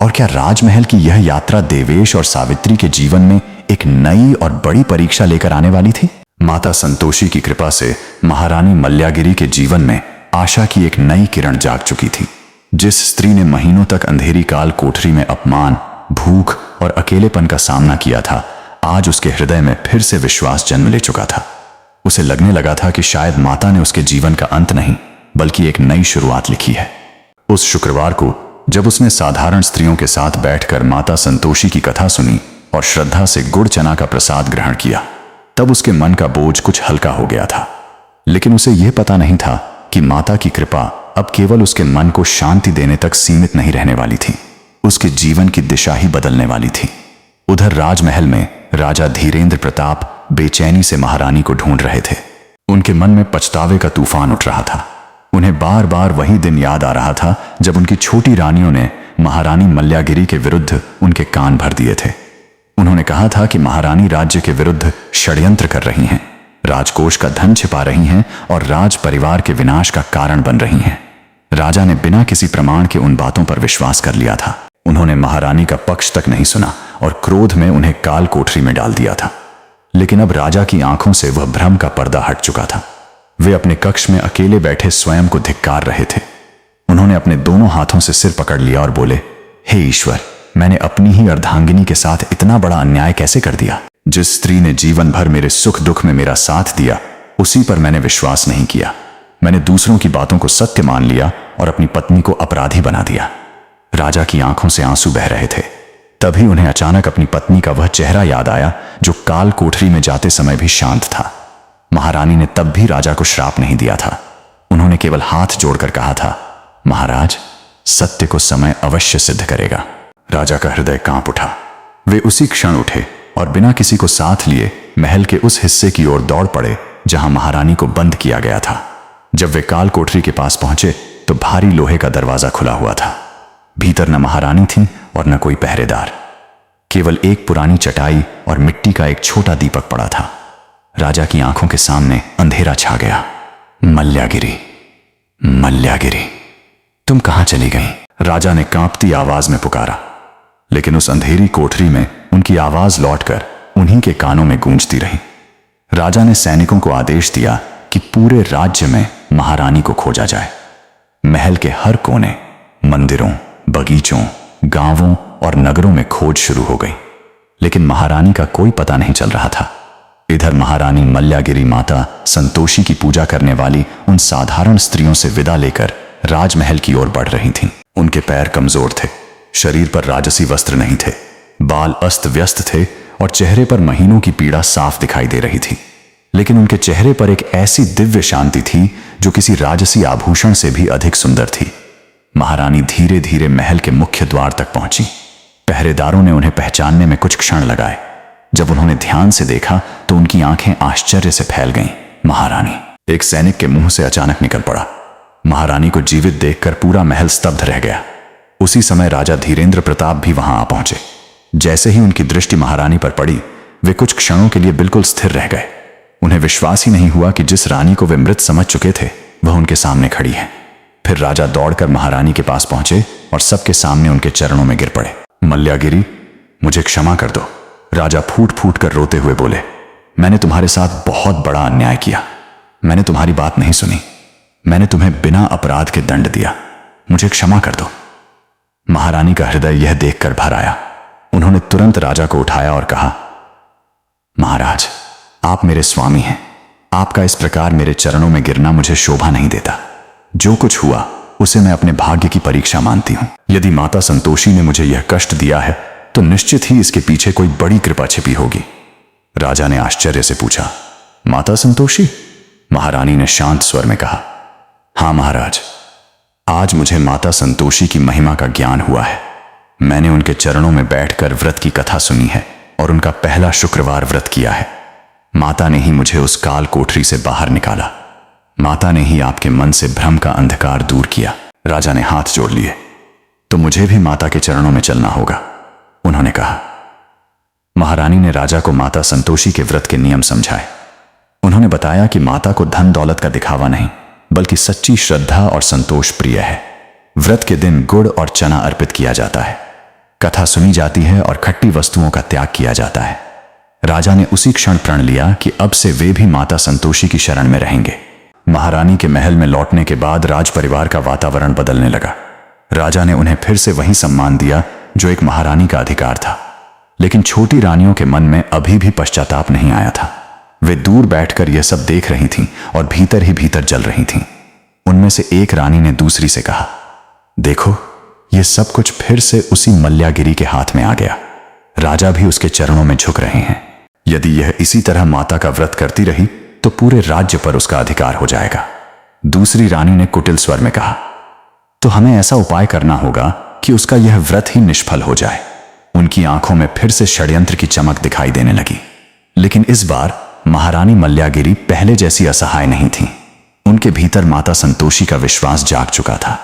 और क्या राजमहल की यह यात्रा देवेश और सावित्री के जीवन में एक नई और बड़ी परीक्षा लेकर आने वाली थी? माता संतोषी की कृपा से महारानी मल्यागिरी के जीवन में आशा की एक नई किरण जाग चुकी थी। जिस स्त्री ने महीनों तक अंधेरी काल कोठरी में अपमान, भूख और अकेलेपन का सामना किया था, आज उसके हृदय में फिर से विश्वास जन्म ले चुका था। उसे लगने लगा था कि शायद माता ने उसके जीवन का अंत नहीं बल्कि एक नई शुरुआत लिखी है। उस शुक्रवार को जब उसने साधारण स्त्रियों के साथ बैठकर माता संतोषी की कथा सुनी और श्रद्धा से गुड़ चना का प्रसाद ग्रहण किया, तब उसके मन का बोझ कुछ हल्का हो गया था। लेकिन उसे यह पता नहीं था कि माता की कृपा अब केवल उसके मन को शांति देने तक सीमित नहीं रहने वाली थी, उसके जीवन की दिशा ही बदलने वाली थी। उधर राजमहल में राजा धीरेन्द्र प्रताप बेचैनी से महारानी को ढूंढ रहे थे। उनके मन में पछतावे का तूफान उठ रहा था। उन्हें बार बार वही दिन याद आ रहा था जब उनकी छोटी रानियों ने महारानी मल्यागिरी के विरुद्ध उनके कान भर दिए थे। उन्होंने कहा था कि महारानी राज्य के विरुद्ध षड्यंत्र कर रही हैं, राजकोष का धन छिपा रही हैं और राज परिवार के विनाश का कारण बन रही हैं। राजा ने बिना किसी प्रमाण के उन बातों पर विश्वास कर लिया था। उन्होंने महारानी का पक्ष तक नहीं सुना और क्रोध में उन्हें काल कोठरी में डाल दिया था। लेकिन अब राजा की आंखों से वह भ्रम का पर्दा हट चुका था। वे अपने कक्ष में अकेले बैठे स्वयं को धिक्कार रहे थे। उन्होंने अपने दोनों हाथों से सिर पकड़ लिया और बोले, हे ईश्वर, मैंने अपनी ही अर्धांगिनी के साथ इतना बड़ा अन्याय कैसे कर दिया? जिस स्त्री ने जीवन भर मेरे सुख दुख में मेरा साथ दिया, उसी पर मैंने विश्वास नहीं किया। मैंने दूसरों की बातों को सत्य मान लिया और अपनी पत्नी को अपराधी बना दिया। राजा की आंखों से आंसू बह रहे थे। तभी उन्हें अचानक अपनी पत्नी का वह चेहरा याद आया जो काल कोठरी में जाते समय भी शांत था। महारानी ने तब भी राजा को श्राप नहीं दिया था। उन्होंने केवल हाथ जोड़कर कहा था, महाराज, सत्य को समय अवश्य सिद्ध करेगा। राजा का हृदय कांप उठा। वे उसी क्षण उठे और बिना किसी को साथ लिए महल के उस हिस्से की ओर दौड़ पड़े जहां महारानी को बंद किया गया था। जब वे काल कोठरी के पास पहुंचे तो भारी लोहे का दरवाजा खुला हुआ था। भीतर न महारानी थी और न कोई पहरेदार। केवल एक पुरानी चटाई और मिट्टी का एक छोटा दीपक पड़ा था। राजा की आंखों के सामने अंधेरा छा गया। मल्यागिरी, मल्यागिरी, तुम कहां चली गई? राजा ने कांपती आवाज में पुकारा। लेकिन उस अंधेरी कोठरी में उनकी आवाज लौटकर उन्हीं के कानों में गूंजती रही। राजा ने सैनिकों को आदेश दिया कि पूरे राज्य में महारानी को खोजा जाए। महल के हर कोने, मंदिरों, बगीचों, गांवों और नगरों में खोज शुरू हो गई, लेकिन महारानी का कोई पता नहीं चल रहा था। इधर महारानी मल्यागिरी माता संतोषी की पूजा करने वाली उन साधारण स्त्रियों से विदा लेकर राजमहल की ओर बढ़ रही थीं। उनके पैर कमजोर थे, शरीर पर राजसी वस्त्र नहीं थे, बाल अस्त व्यस्त थे और चेहरे पर महीनों की पीड़ा साफ दिखाई दे रही थी। लेकिन उनके चेहरे पर एक ऐसी दिव्य शांति थी जो किसी राजसी आभूषण से भी अधिक सुंदर थी। महारानी धीरे धीरे महल के मुख्य द्वार तक पहुंची। पहरेदारों ने उन्हें पहचानने में कुछ क्षण लगाए। जब उन्होंने ध्यान से देखा तो उनकी आंखें आश्चर्य से फैल गईं। महारानी, एक सैनिक के मुंह से अचानक निकल पड़ा। महारानी को जीवित देखकर पूरा महल स्तब्ध रह गया। उसी समय राजा धीरेन्द्र प्रताप भी वहां आ पहुंचे। जैसे ही उनकी दृष्टि महारानी पर पड़ी, वे कुछ क्षणों के लिए बिल्कुल स्थिर रह गए। उन्हें विश्वास ही नहीं हुआ कि जिस रानी को वे मृत समझ चुके थे वह उनके सामने खड़ी है। फिर राजा दौड़कर महारानी के पास पहुंचे और सबके सामने उनके चरणों में गिर पड़े। मल्यागिरी, मुझे क्षमा कर दो। राजा फूट फूट कर रोते हुए बोले, मैंने तुम्हारे साथ बहुत बड़ा अन्याय किया। मैंने तुम्हारी बात नहीं सुनी। मैंने तुम्हें बिना अपराध के दंड दिया। मुझे क्षमा कर दो। महारानी का हृदय यह देखकर भर आया। उन्होंने तुरंत राजा को उठाया और कहा, महाराज, आप मेरे स्वामी हैं। आपका इस प्रकार मेरे चरणों में गिरना मुझे शोभा नहीं देता। जो कुछ हुआ उसे मैं अपने भाग्य की परीक्षा मानती हूं। यदि माता संतोषी ने मुझे यह कष्ट दिया है तो निश्चित ही इसके पीछे कोई बड़ी कृपा छिपी होगी। राजा ने आश्चर्य से पूछा, माता संतोषी? महारानी ने शांत स्वर में कहा, हां महाराज, आज मुझे माता संतोषी की महिमा का ज्ञान हुआ है। मैंने उनके चरणों में बैठकर व्रत की कथा सुनी है और उनका पहला शुक्रवार व्रत किया है। माता ने ही मुझे उस काल कोठरी से बाहर निकाला। माता ने ही आपके मन से भ्रम का अंधकार दूर किया। राजा ने हाथ जोड़ लिए। तो मुझे भी माता के चरणों में चलना होगा, उन्होंने कहा। महारानी ने राजा को माता संतोषी के व्रत के नियम समझाए। उन्होंने बताया कि माता को धन दौलत का दिखावा नहीं, बल्कि सच्ची श्रद्धा और संतोष प्रिय है। व्रत के दिन गुड़ और चना अर्पित किया जाता है, कथा सुनी जाती है और खट्टी वस्तुओं का त्याग किया जाता है। राजा ने उसी क्षण प्रण लिया कि अब से वे भी माता संतोषी की शरण में रहेंगे। महारानी के महल में लौटने के बाद राज परिवार का वातावरण बदलने लगा। राजा ने उन्हें फिर से वही सम्मान दिया जो एक महारानी का अधिकार था, लेकिन छोटी रानियों के मन में अभी भी पश्चाताप नहीं आया था। वे दूर बैठकर यह सब देख रही थीं और भीतर ही भीतर जल रही थीं। उनमें से एक रानी ने दूसरी से कहा, देखो, यह सब कुछ फिर से उसी मल्यागिरी के हाथ में आ गया। राजा भी उसके चरणों में झुक रहे हैं। यदि यह इसी तरह माता का व्रत करती रही तो पूरे राज्य पर उसका अधिकार हो जाएगा। दूसरी रानी ने कुटिल स्वर में कहा, तो हमें ऐसा उपाय करना होगा कि उसका यह व्रत ही निष्फल हो जाए। उनकी आंखों में फिर से षड्यंत्र की चमक दिखाई देने लगी। लेकिन इस बार महारानी मल्यागिरी पहले जैसी असहाय नहीं थी। उनके भीतर माता संतोषी का विश्वास जाग चुका था।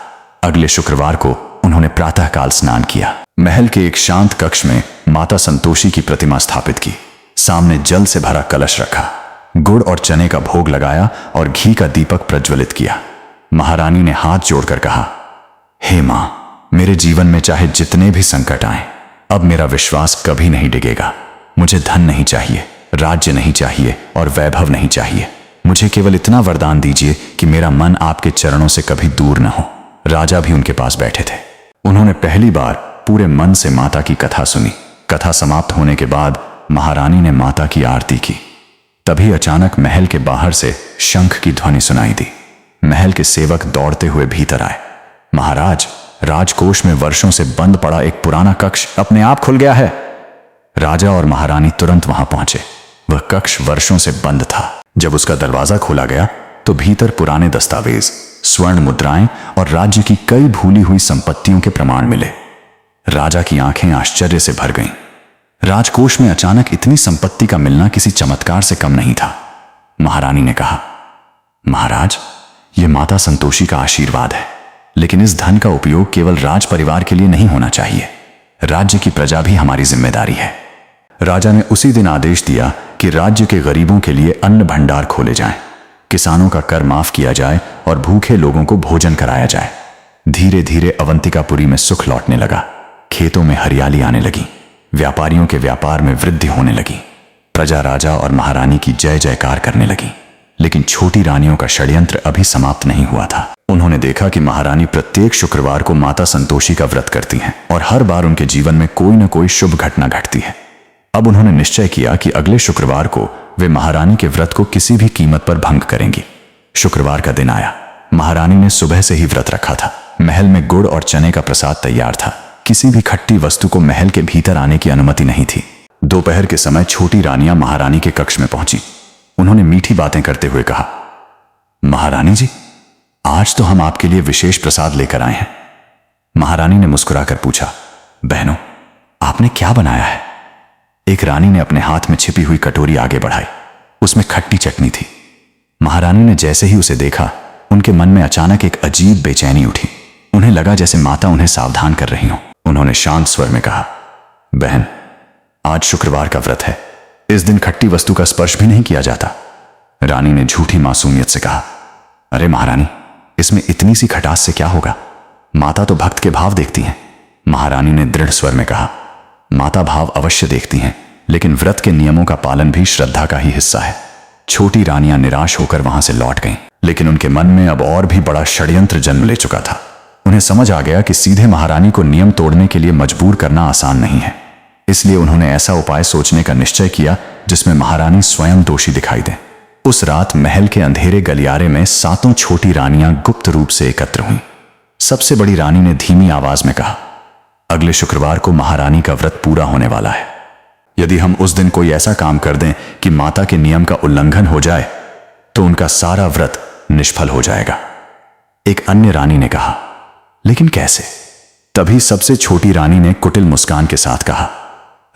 अगले शुक्रवार को उन्होंने प्रातःकाल स्नान किया। महल के एक शांत कक्ष में माता संतोषी की प्रतिमा स्थापित की। सामने जल से भरा कलश रखा, गुड़ और चने का भोग लगाया और घी का दीपक प्रज्वलित किया। महारानी ने हाथ जोड़कर कहा, हे मां, मेरे जीवन में चाहे जितने भी संकट आए, अब मेरा विश्वास कभी नहीं डिगेगा। मुझे धन नहीं चाहिए, राज्य नहीं चाहिए और वैभव नहीं चाहिए। मुझे केवल इतना वरदान दीजिए कि मेरा मन आपके चरणों से कभी दूर न हो। राजा भी उनके पास बैठे थे। उन्होंने पहली बार पूरे मन से माता की कथा सुनी। कथा समाप्त होने के बाद महारानी ने माता की आरती की। तभी अचानक महल के बाहर से शंख की ध्वनि सुनाई दी। महल के सेवक दौड़ते हुए भीतर आए। महाराज, राजकोष में वर्षों से बंद पड़ा एक पुराना कक्ष अपने आप खुल गया है। राजा और महारानी तुरंत वहां पहुंचे। वह कक्ष वर्षों से बंद था। जब उसका दरवाजा खोला गया तो भीतर पुराने दस्तावेज, स्वर्ण मुद्राएं और राज्य की कई भूली हुई संपत्तियों के प्रमाण मिले। राजा की आंखें आश्चर्य से भर गईं। राजकोष में अचानक इतनी संपत्ति का मिलना किसी चमत्कार से कम नहीं था। महारानी ने कहा, महाराज, यह माता संतोषी का आशीर्वाद है, लेकिन इस धन का उपयोग केवल राज परिवार के लिए नहीं होना चाहिए। राज्य की प्रजा भी हमारी जिम्मेदारी है। राजा ने उसी दिन आदेश दिया कि राज्य के गरीबों के लिए अन्न भंडार खोले जाएं, किसानों का कर माफ किया जाए और भूखे लोगों को भोजन कराया जाए। धीरे धीरे अवंतिकापुरी में सुख लौटने लगा। खेतों में हरियाली आने लगी। व्यापारियों के व्यापार में वृद्धि होने लगी। प्रजा राजा और महारानी की जय जयकार करने लगी। लेकिन छोटी रानियों का षड्यंत्र अभी समाप्त नहीं हुआ था। उन्होंने देखा कि महारानी प्रत्येक शुक्रवार को माता संतोषी का व्रत करती हैं और हर बार उनके जीवन में कोई न कोई शुभ घटना घटती है। अब उन्होंने निश्चय किया कि अगले शुक्रवार को वे महारानी के व्रत को किसी भी कीमत पर भंग करेंगी। शुक्रवार का दिन आया। महारानी ने सुबह से ही व्रत रखा था। महल में गुड़ और चने का प्रसाद तैयार था। किसी भी खट्टी वस्तु को महल के भीतर आने की अनुमति नहीं थी। दोपहर के समय छोटी रानियां महारानी के कक्ष में पहुंची। उन्होंने मीठी बातें करते हुए कहा, महारानी जी, आज तो हम आपके लिए विशेष प्रसाद लेकर आए हैं। महारानी ने मुस्कुराकर पूछा, बहनों, आपने क्या बनाया है? एक रानी ने अपने हाथ में छिपी हुई कटोरी आगे बढ़ाई। उसमें खट्टी चटनी थी। महारानी ने जैसे ही उसे देखा, उनके मन में अचानक एक अजीब बेचैनी उठी। उन्हें लगा जैसे माता उन्हें सावधान कर रही हो। उन्होंने शांत स्वर में कहा, बहन, आज शुक्रवार का व्रत है। इस दिन खट्टी वस्तु का स्पर्श भी नहीं किया जाता। रानी ने झूठी मासूमियत से कहा, अरे महारानी, इसमें इतनी सी खटास से क्या होगा? माता तो भक्त के भाव देखती हैं। महारानी ने दृढ़ स्वर में कहा, माता भाव अवश्य देखती हैं, लेकिन व्रत के नियमों का पालन भी श्रद्धा का ही हिस्सा है। छोटी रानियां निराश होकर वहां से लौट गईं, लेकिन उनके मन में अब और भी बड़ा षड्यंत्र जन्म ले चुका था। उन्हें समझ आ गया कि सीधे महारानी को नियम तोड़ने के लिए मजबूर करना आसान नहीं है। इसलिए उन्होंने ऐसा उपाय सोचने का निश्चय किया जिसमें महारानी स्वयं दोषी दिखाई दे। उस रात महल के अंधेरे गलियारे में 7 छोटी रानियां गुप्त रूप से एकत्र हुईं। सबसे बड़ी रानी ने धीमी आवाज में कहा, अगले शुक्रवार को महारानी का व्रत पूरा होने वाला है। यदि हम उस दिन कोई ऐसा काम कर दें कि माता के नियम का उल्लंघन हो जाए तो उनका सारा व्रत निष्फल हो जाएगा। एक अन्य रानी ने कहा, लेकिन कैसे? तभी सबसे छोटी रानी ने कुटिल मुस्कान के साथ कहा,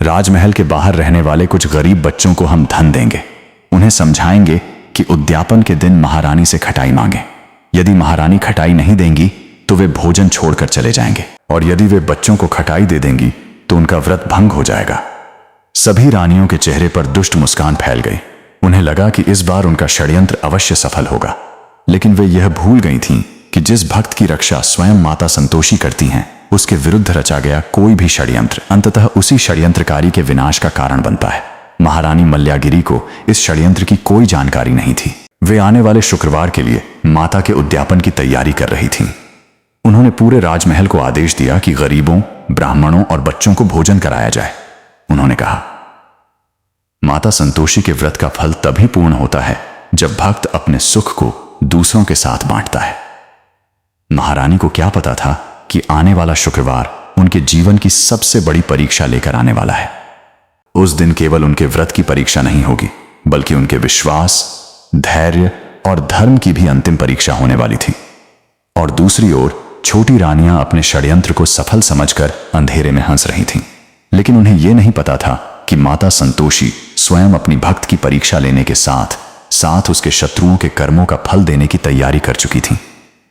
राजमहल के बाहर रहने वाले कुछ गरीब बच्चों को हम धन देंगे। उन्हें समझाएंगे कि उद्यापन के दिन महारानी से खटाई मांगे। यदि महारानी खटाई नहीं देंगी तो वे भोजन छोड़कर चले जाएंगे, और यदि वे बच्चों को खटाई दे देंगी तो उनका व्रत भंग हो जाएगा। सभी रानियों के चेहरे पर दुष्ट मुस्कान फैल गई। उन्हें लगा कि इस बार उनका षड्यंत्र अवश्य सफल होगा, लेकिन वे यह भूल गई थीं कि जिस भक्त की रक्षा स्वयं माता संतोषी करती हैं, उसके विरुद्ध रचा गया कोई भी षड्यंत्र अंततः उसी षड्यंत्रकारी के विनाश का कारण बनता है। महारानी मल्ल्यागिरी को इस षड्यंत्र की कोई जानकारी नहीं थी। वे आने वाले शुक्रवार के लिए माता के उद्यापन की तैयारी कर रही थीं। उन्होंने पूरे राजमहल को आदेश दिया कि गरीबों, ब्राह्मणों और बच्चों को भोजन कराया जाए। उन्होंने कहा, माता संतोषी के व्रत का फल तभी पूर्ण होता है जब भक्त अपने सुख को दूसरों के साथ बांटता है। महारानी को क्या पता था कि आने वाला शुक्रवार उनके जीवन की सबसे बड़ी परीक्षा लेकर आने वाला है। उस दिन केवल उनके व्रत की परीक्षा नहीं होगी, बल्कि उनके विश्वास, धैर्य और धर्म की भी अंतिम परीक्षा होने वाली थी। और दूसरी ओर छोटी रानियां अपने षड्यंत्र को सफल समझकर अंधेरे में हंस रही थीं, लेकिन उन्हें यह नहीं पता था कि माता संतोषी स्वयं अपनी भक्त की परीक्षा लेने के साथ साथ उसके शत्रुओं के कर्मों का फल देने की तैयारी कर चुकी थीं।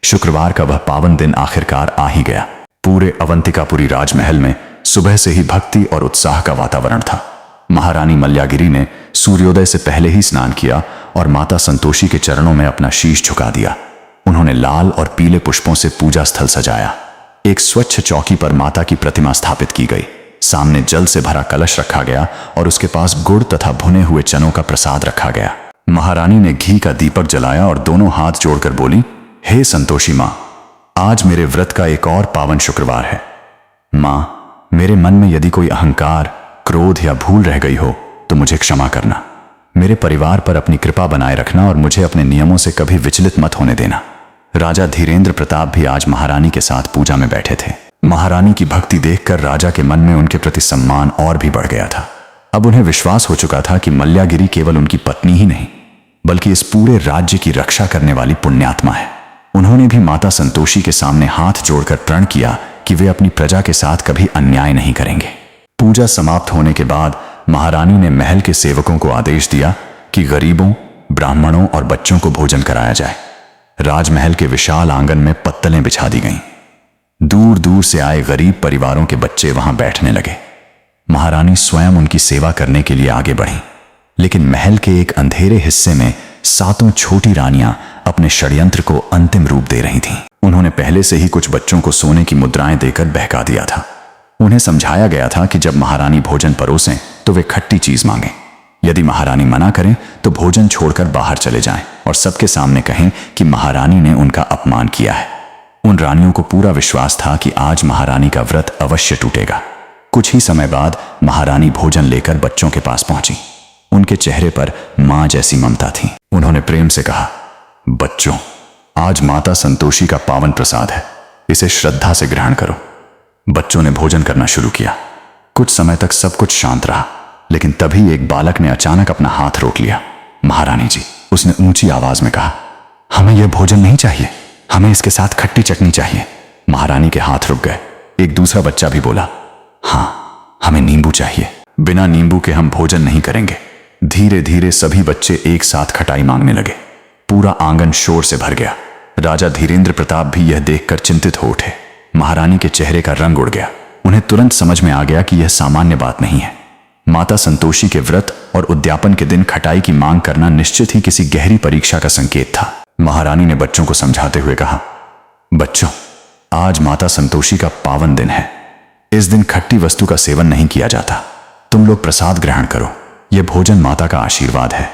शुक्रवार का वह पावन दिन आखिरकार आ ही गया। पूरे अवंतिकापुरी राजमहल में सुबह से ही भक्ति और उत्साह का वातावरण था। महारानी मल्ल्यागिरी ने सूर्योदय से पहले ही स्नान किया और माता संतोषी के चरणों में अपना शीश झुका दिया। उन्होंने लाल और पीले पुष्पों से पूजा स्थल सजाया। एक स्वच्छ चौकी पर माता की प्रतिमा स्थापित की गई। सामने जल से भरा कलश रखा गया और उसके पास गुड़ तथा भुने हुए चनों का प्रसाद रखा गया। महारानी ने घी का दीपक जलाया और दोनों हाथ जोड़कर बोली, हे संतोषी मां, आज मेरे व्रत का एक और पावन शुक्रवार है। मां, मेरे मन में यदि कोई अहंकार, क्रोध या भूल रह गई हो तो मुझे क्षमा करना। मेरे परिवार पर अपनी कृपा बनाए रखना और मुझे अपने नियमों से कभी विचलित मत होने देना। राजा धीरेन्द्र प्रताप भी आज महारानी के साथ पूजा में बैठे थे। महारानी की भक्ति देखकर राजा के मन में उनके प्रति सम्मान और भी बढ़ गया था। अब उन्हें विश्वास हो चुका था कि मल्ल्यागिरी केवल उनकी पत्नी ही नहीं, बल्कि इस पूरे राज्य की रक्षा करने वाली पुण्यात्मा है। उन्होंने भी माता संतोषी के सामने हाथ जोड़कर प्रण किया कि वे अपनी प्रजा के साथ कभी अन्याय नहीं करेंगे। पूजा समाप्त होने के बाद महारानी ने महल के सेवकों को आदेश दिया कि गरीबों, ब्राह्मणों और बच्चों को भोजन कराया जाए। राजमहल के विशाल आंगन में पत्तलें बिछा दी गईं। दूर दूर से आए गरीब परिवारों के बच्चे वहां बैठने लगे। महारानी स्वयं उनकी सेवा करने के लिए आगे बढ़ी, लेकिन महल के एक अंधेरे हिस्से में 7 छोटी रानियां अपने षड्यंत्र को अंतिम रूप दे रही थीं। उन्होंने पहले से ही कुछ बच्चों को सोने की मुद्राएं देकर बहका दिया था। उन्हें समझाया गया था कि जब महारानी भोजन परोसें तो वे खट्टी चीज मांगें। यदि महारानी मना करें तो भोजन छोड़कर बाहर चले जाएं और सबके सामने कहें कि महारानी ने उनका अपमान किया है। उन रानियों को पूरा विश्वास था कि आज महारानी का व्रत अवश्य टूटेगा। कुछ ही समय बाद महारानी भोजन लेकर बच्चों के पास पहुंची। उनके चेहरे पर मां जैसी ममता थी। उन्होंने प्रेम से कहा, बच्चों, आज माता संतोषी का पावन प्रसाद है, इसे श्रद्धा से ग्रहण करो। बच्चों ने भोजन करना शुरू किया। कुछ समय तक सब कुछ शांत रहा, लेकिन तभी एक बालक ने अचानक अपना हाथ रोक लिया। महारानी जी, उसने ऊंची आवाज में कहा, हमें यह भोजन नहीं चाहिए, हमें इसके साथ खट्टी चटनी चाहिए। महारानी के हाथ रुक गए। एक दूसरा बच्चा भी बोला, हाँ, हमें नींबू चाहिए, बिना नींबू के हम भोजन नहीं करेंगे। धीरे धीरे सभी बच्चे एक साथ खटाई मांगने लगे। पूरा आंगन शोर से भर गया। राजा धीरेन्द्र प्रताप भी यह देखकर चिंतित हो उठे। महारानी के चेहरे का रंग उड़ गया। उन्हें तुरंत समझ में आ गया कि यह सामान्य बात नहीं है। माता संतोषी के व्रत और उद्यापन के दिन खटाई की मांग करना निश्चित ही किसी गहरी परीक्षा का संकेत था। महारानी ने बच्चों को समझाते हुए कहा, बच्चों, आज माता संतोषी का पावन दिन है। इस दिन खट्टी वस्तु का सेवन नहीं किया जाता। तुम लोग प्रसाद ग्रहण करो, यह भोजन माता का आशीर्वाद है।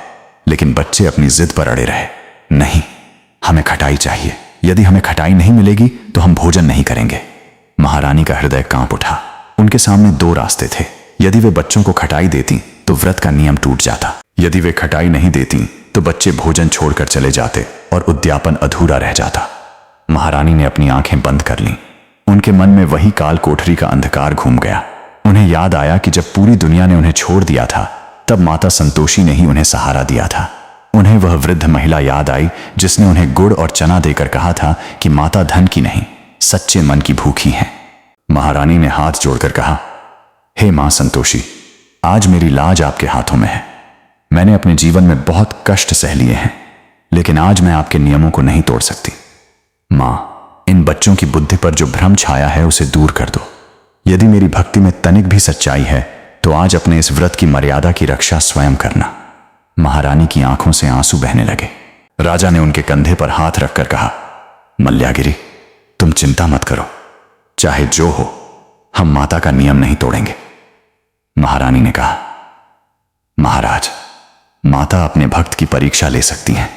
लेकिन बच्चे अपनी जिद पर अड़े रहे, नहीं, हमें खटाई चाहिए। यदि हमें खटाई नहीं मिलेगी तो हम भोजन नहीं करेंगे। महारानी का हृदय कांप उठा। उनके सामने 2 रास्ते थे। यदि वे बच्चों को खटाई देती तो व्रत का नियम टूट जाता। यदि वे खटाई नहीं देती तो बच्चे भोजन छोड़कर चले जाते और उद्यापन अधूरा रह जाता। महारानी ने अपनी आंखें बंद कर लीं। उनके मन में वही काल कोठरी का अंधकार घूम गया। उन्हें याद आया कि जब पूरी दुनिया ने उन्हें छोड़ दिया था, तब माता संतोषी ने ही उन्हें सहारा दिया था। उन्हें वह वृद्ध महिला याद आई जिसने उन्हें गुड़ और चना देकर कहा था कि माता धन की नहीं, सच्चे मन की भूखी हैं। महारानी ने हाथ जोड़कर कहा, हे मां संतोषी, आज मेरी लाज आपके हाथों में है। मैंने अपने जीवन में बहुत कष्ट सह लिए हैं, लेकिन आज मैं आपके नियमों को नहीं तोड़ सकती। माँ, इन बच्चों की बुद्धि पर जो भ्रम छाया है उसे दूर कर दो। यदि मेरी भक्ति में तनिक भी सच्चाई है तो आज अपने इस व्रत की मर्यादा की रक्षा स्वयं करना। महारानी की आंखों से आंसू बहने लगे। राजा ने उनके कंधे पर हाथ रखकर कहा, मल्यागिरी, तुम चिंता मत करो, चाहे जो हो, हम माता का नियम नहीं तोड़ेंगे। महारानी ने कहा, महाराज, माता अपने भक्त की परीक्षा ले सकती हैं,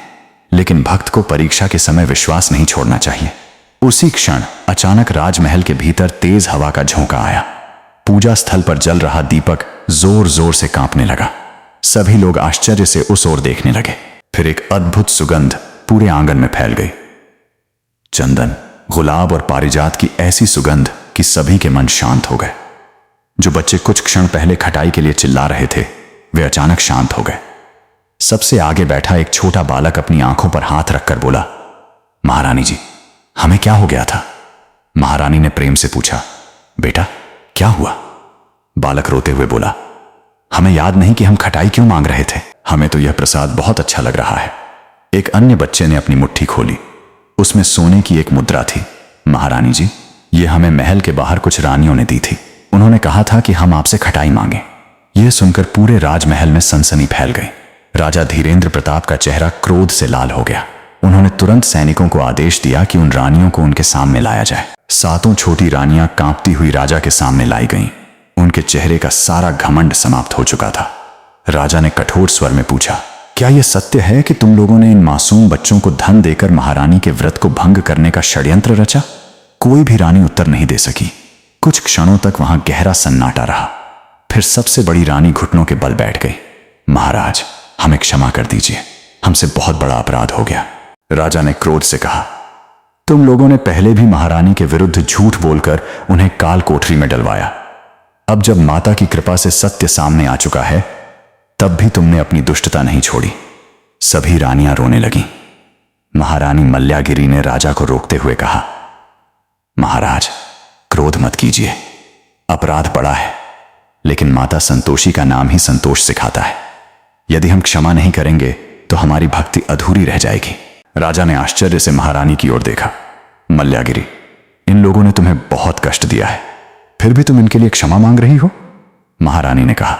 लेकिन भक्त को परीक्षा के समय विश्वास नहीं छोड़ना चाहिए। उसी क्षण अचानक राजमहल के भीतर तेज हवा का झोंका आया। पूजा स्थल पर जल रहा दीपक जोर जोर से कांपने लगा। सभी लोग आश्चर्य से उस ओर देखने लगे। फिर एक अद्भुत सुगंध पूरे आंगन में फैल गई। चंदन, गुलाब और पारिजात की ऐसी सुगंध कि सभी के मन शांत हो गए। जो बच्चे कुछ क्षण पहले खटाई के लिए चिल्ला रहे थे, वे अचानक शांत हो गए। सबसे आगे बैठा एक छोटा बालक अपनी आंखों पर हाथ रखकर बोला, महारानी जी, हमें क्या हो गया था? महारानी ने प्रेम से पूछा, बेटा क्या हुआ? बालक रोते हुए बोला, हमें याद नहीं कि हम खटाई क्यों मांग रहे थे। हमें तो यह प्रसाद बहुत अच्छा लग रहा है। एक अन्य बच्चे ने अपनी मुट्ठी खोली। उसमें सोने की एक मुद्रा थी। महारानी जी, ये हमें महल के बाहर कुछ रानियों ने दी थी। उन्होंने कहा था कि हम आपसे खटाई मांगे। यह सुनकर पूरे राजमहल में सनसनी फैल गई। राजा धीरेन्द्र प्रताप का चेहरा क्रोध से लाल हो गया। उन्होंने तुरंत सैनिकों को आदेश दिया कि उन रानियों को उनके सामने लाया जाए। 7 छोटी रानियां कांपती हुई राजा के सामने लाई गईं। उनके चेहरे का सारा घमंड समाप्त हो चुका था। राजा ने कठोर स्वर में पूछा, क्या यह सत्य है कि तुम लोगों ने इन मासूम बच्चों को धन देकर महारानी के व्रत को भंग करने का षड्यंत्र रचा? कोई भी रानी उत्तर नहीं दे सकी। कुछ क्षणों तक वहां गहरा सन्नाटा रहा। फिर सबसे बड़ी रानी घुटनों के बल बैठ गई। महाराज, हमें क्षमा कर दीजिए, हमसे बहुत बड़ा अपराध हो गया। राजा ने क्रोध से कहा, तुम लोगों ने पहले भी महारानी के विरुद्ध झूठ बोलकर उन्हें काल कोठरी में डलवाया। अब जब माता की कृपा से सत्य सामने आ चुका है, तब भी तुमने अपनी दुष्टता नहीं छोड़ी। सभी रानियां रोने लगीं। महारानी मल्यागिरी ने राजा को रोकते हुए कहा, महाराज, क्रोध मत कीजिए। अपराध बड़ा है, लेकिन माता संतोषी का नाम ही संतोष सिखाता है। यदि हम क्षमा नहीं करेंगे तो हमारी भक्ति अधूरी रह जाएगी। राजा ने आश्चर्य से महारानी की ओर देखा। मल्यागिरी, इन लोगों ने तुम्हें बहुत कष्ट दिया है, फिर भी तुम इनके लिए क्षमा मांग रही हो? महारानी ने कहा,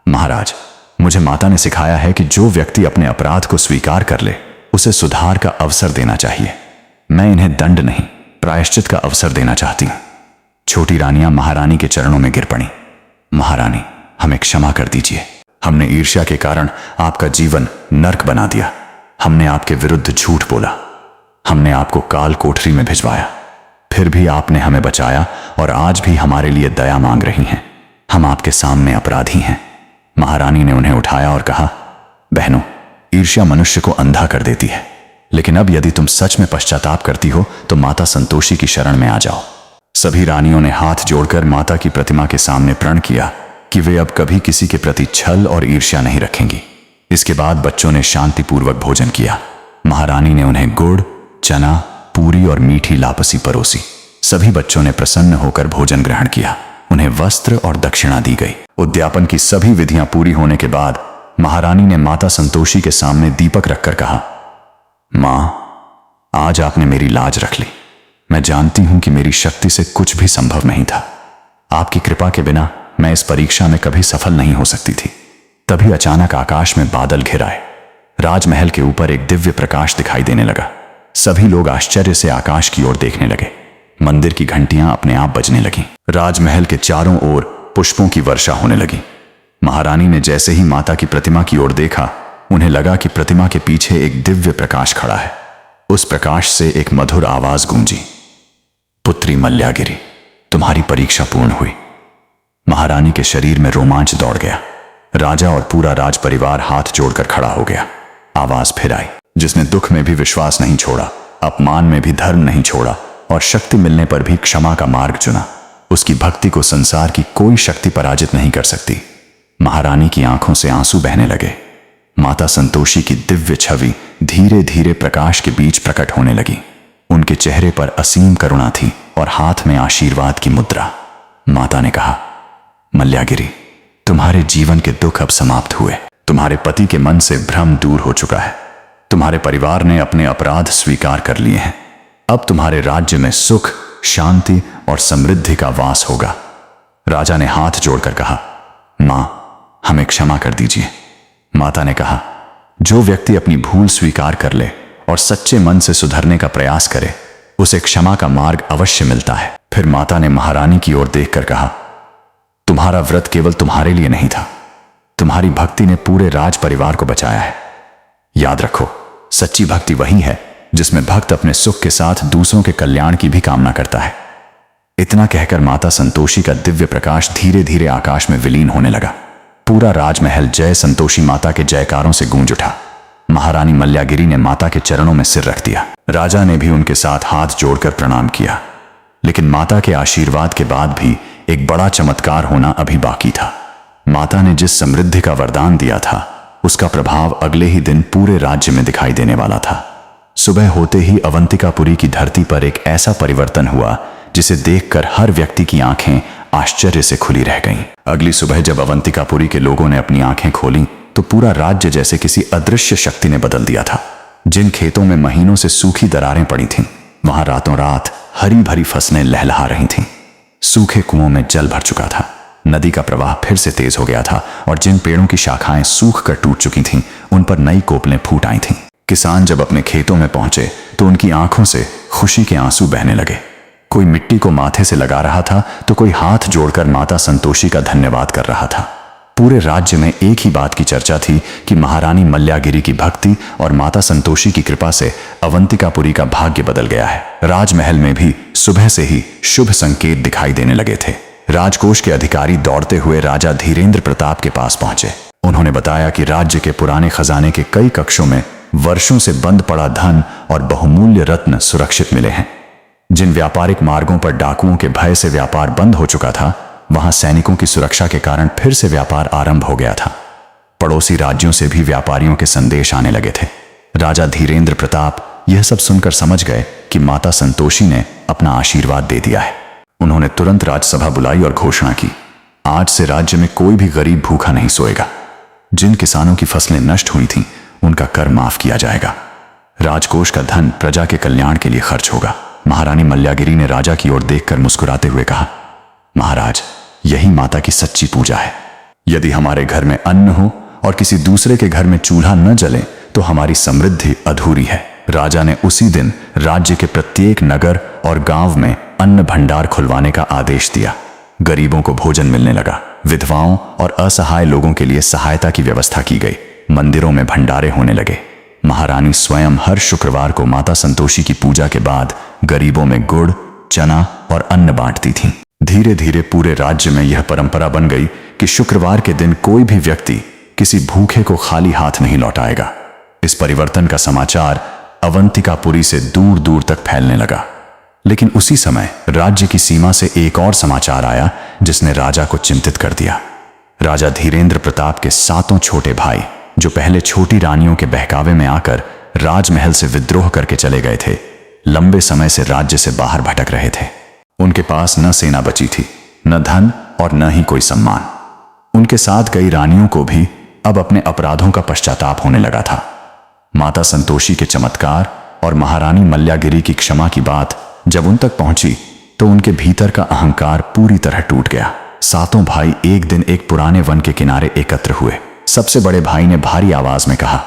महाराज, मुझे माता ने सिखाया है कि जो व्यक्ति अपने अपराध को स्वीकार कर ले, उसे सुधार का अवसर देना चाहिए। मैं इन्हें दंड नहीं, प्रायश्चित का अवसर देना चाहती हूं। छोटी रानियां महारानी के चरणों में गिर पड़ी। महारानी, हमें क्षमा कर दीजिए। हमने ईर्ष्या के कारण आपका जीवन नर्क बना दिया। हमने आपके विरुद्ध झूठ बोला। हमने आपको काल कोठरी में भिजवाया, फिर भी आपने हमें बचाया और आज भी हमारे लिए दया मांग रही हैं। हम आपके सामने अपराधी हैं। महारानी ने उन्हें उठाया और कहा, बहनों, ईर्ष्या मनुष्य को अंधा कर देती है, लेकिन अब यदि तुम सच में पश्चाताप करती हो तो माता संतोषी की शरण में आ जाओ। सभी रानियों ने हाथ जोड़कर माता की प्रतिमा के सामने प्रण किया कि वे अब कभी किसी के प्रति छल और ईर्ष्या नहीं रखेंगी। इसके बाद बच्चों ने शांतिपूर्वक भोजन किया। महारानी ने उन्हें गुड़, चना, पूरी और मीठी लापसी परोसी। सभी बच्चों ने प्रसन्न होकर भोजन ग्रहण किया। उन्हें वस्त्र और दक्षिणा दी गई। उद्यापन की सभी विधियां पूरी होने के बाद महारानी ने माता संतोषी के सामने दीपक रखकर कहा, मां, आज आपने मेरी लाज रख ली। मैं जानती हूं कि मेरी शक्ति से कुछ भी संभव नहीं था। आपकी कृपा के बिना मैं इस परीक्षा में कभी सफल नहीं हो सकती थी। तभी अचानक आकाश में बादल घिर आए। राजमहल के ऊपर एक दिव्य प्रकाश दिखाई देने लगा। सभी लोग आश्चर्य से आकाश की ओर देखने लगे। मंदिर की घंटियां अपने आप बजने लगीं। राजमहल के चारों ओर पुष्पों की वर्षा होने लगी। महारानी ने जैसे ही माता की प्रतिमा की ओर देखा, उन्हें लगा कि प्रतिमा के पीछे एक दिव्य प्रकाश खड़ा है। उस प्रकाश से एक मधुर आवाज गूंजी, पुत्री मल्यागिरी, तुम्हारी परीक्षा पूर्ण हुई। महारानी के शरीर में रोमांच दौड़ गया। राजा और पूरा राज परिवार हाथ जोड़कर खड़ा हो गया। आवाज फिर आई, जिसने दुख में भी विश्वास नहीं छोड़ा, अपमान में भी धर्म नहीं छोड़ा और शक्ति मिलने पर भी क्षमा का मार्ग चुना, उसकी भक्ति को संसार की कोई शक्ति पराजित नहीं कर सकती। महारानी की आंखों से आंसू बहने लगे। माता संतोषी की दिव्य छवि धीरे धीरे प्रकाश के बीच प्रकट होने लगी। उनके चेहरे पर असीम करुणा थी और हाथ में आशीर्वाद की मुद्रा। माता ने कहा, मल्यागिरी, तुम्हारे जीवन के दुख अब समाप्त हुए। तुम्हारे पति के मन से भ्रम दूर हो चुका है। तुम्हारे परिवार ने अपने अपराध स्वीकार कर लिए हैं। अब तुम्हारे राज्य में सुख, शांति और समृद्धि का वास होगा। राजा ने हाथ जोड़कर कहा, मां, हमें क्षमा कर दीजिए। माता ने कहा, जो व्यक्ति अपनी भूल स्वीकार कर ले और सच्चे मन से सुधरने का प्रयास करे, उसे क्षमा का मार्ग अवश्य मिलता है। फिर माता ने महारानी की ओर देखकर कहा, तुम्हारा व्रत केवल तुम्हारे लिए नहीं था, तुम्हारी भक्ति ने पूरे राज परिवार को बचाया है। याद रखो, सच्ची भक्ति वही है जिसमें भक्त अपने सुख के साथ दूसरों के कल्याण की भी कामना करता है। इतना कहकर माता संतोषी का दिव्य प्रकाश धीरे धीरे आकाश में विलीन होने लगा। पूरा राजमहल जय संतोषी माता के जयकारों से गूंज उठा। महारानी मल्लागिरी ने माता के चरणों में सिर रख दिया। राजा ने भी उनके साथ हाथ जोड़कर प्रणाम किया। लेकिन माता के आशीर्वाद के बाद भी एक बड़ा चमत्कार होना अभी बाकी था। माता ने जिस समृद्धि का वरदान दिया था, उसका प्रभाव अगले ही दिन पूरे राज्य में दिखाई देने वाला था। सुबह होते ही अवंतिकापुरी की धरती पर एक ऐसा परिवर्तन हुआ जिसे देखकर हर व्यक्ति की आंखें आश्चर्य से खुली रह गईं। अगली सुबह जब अवंतिकापुरी के लोगों ने अपनी आंखें खोलीं, तो पूरा राज्य जैसे किसी अदृश्य शक्ति ने बदल दिया था। जिन खेतों में महीनों से सूखी दरारें पड़ी थीं, वहां रातों रात हरी भरी फसलें लहलहा रही थीं। सूखे कुओं में जल भर चुका था। नदी का प्रवाह फिर से तेज हो गया था और जिन पेड़ों की शाखाएं सूख कर टूट चुकी थीं, उन पर नई कोपलें फूट आई थीं। किसान जब अपने खेतों में पहुंचे तो उनकी आंखों से खुशी के आंसू बहने लगे। कोई मिट्टी को माथे से लगा रहा था तो कोई हाथ जोड़कर माता संतोषी का धन्यवाद कर रहा था। पूरे राज्य में एक ही बात की चर्चा थी कि महारानी मल्लागिरी की भक्ति और माता संतोषी की कृपा से अवंतिकापुरी का भाग्य बदल गया है। राजमहल में भी सुबह से ही शुभ संकेत दिखाई देने लगे थे। राजकोष के अधिकारी दौड़ते हुए राजा धीरेन्द्र प्रताप के पास पहुंचे। उन्होंने बताया कि राज्य के पुराने खजाने के कई कक्षों में वर्षों से बंद पड़ा धन और बहुमूल्य रत्न सुरक्षित मिले हैं। जिन व्यापारिक मार्गों पर डाकुओं के भय से व्यापार बंद हो चुका था, वहां सैनिकों की सुरक्षा के कारण फिर से व्यापार आरंभ हो गया था। पड़ोसी राज्यों से भी व्यापारियों के संदेश आने लगे थे। राजा धीरेन्द्र प्रताप यह सब सुनकर समझ गए कि माता संतोषी ने अपना आशीर्वाद दे दिया है। उन्होंने तुरंत राजसभा बुलाई और घोषणा की, आज से राज्य में कोई भी गरीब भूखा नहीं सोएगा। जिन किसानों की फसलें नष्ट हुई थीं, उनका कर माफ किया जाएगा। राजकोष का धन प्रजा के कल्याण के लिए खर्च होगा। महारानी मल्लागिरी ने राजा की ओर देखकर मुस्कुराते हुए कहा, महाराज, यही माता की सच्ची पूजा है। यदि हमारे घर में अन्न हो और किसी दूसरे के घर में चूल्हा न जले तो हमारी समृद्धि अधूरी है। राजा ने उसी दिन राज्य के प्रत्येक नगर और गांव में अन्न भंडार खुलवाने का आदेश दिया। गरीबों को भोजन मिलने लगा। विधवाओं और असहाय लोगों के लिए सहायता की व्यवस्था की गई। मंदिरों में भंडारे होने लगे। महारानी स्वयं हर शुक्रवार को माता संतोषी की पूजा के बाद गरीबों में गुड़, चना और अन्न बांटती थीं। धीरे धीरे पूरे राज्य में यह परंपरा बन गई कि शुक्रवार के दिन कोई भी व्यक्ति किसी भूखे को खाली हाथ नहीं लौटाएगा। इस परिवर्तन का समाचार अवंतिकापुरी से दूर दूर तक फैलने लगा। लेकिन उसी समय राज्य की सीमा से एक और समाचार आया जिसने राजा को चिंतित कर दिया। राजा धीरेन्द्र प्रताप के 7 छोटे भाई, जो पहले छोटी रानियों के बहकावे में आकर राजमहल से विद्रोह करके चले गए थे, लंबे समय से राज्य से बाहर भटक रहे थे। उनके पास न सेना बची थी, न धन और न ही कोई सम्मान। उनके साथ गई रानियों को भी अब अपने अपराधों का पश्चाताप होने लगा था। माता संतोषी के चमत्कार और महारानी मल्लागिरी की क्षमा की बात जब उन तक पहुंची तो उनके भीतर का अहंकार पूरी तरह टूट गया। 7 भाई एक दिन एक पुराने वन के किनारे एकत्र हुए। सबसे बड़े भाई ने भारी आवाज में कहा,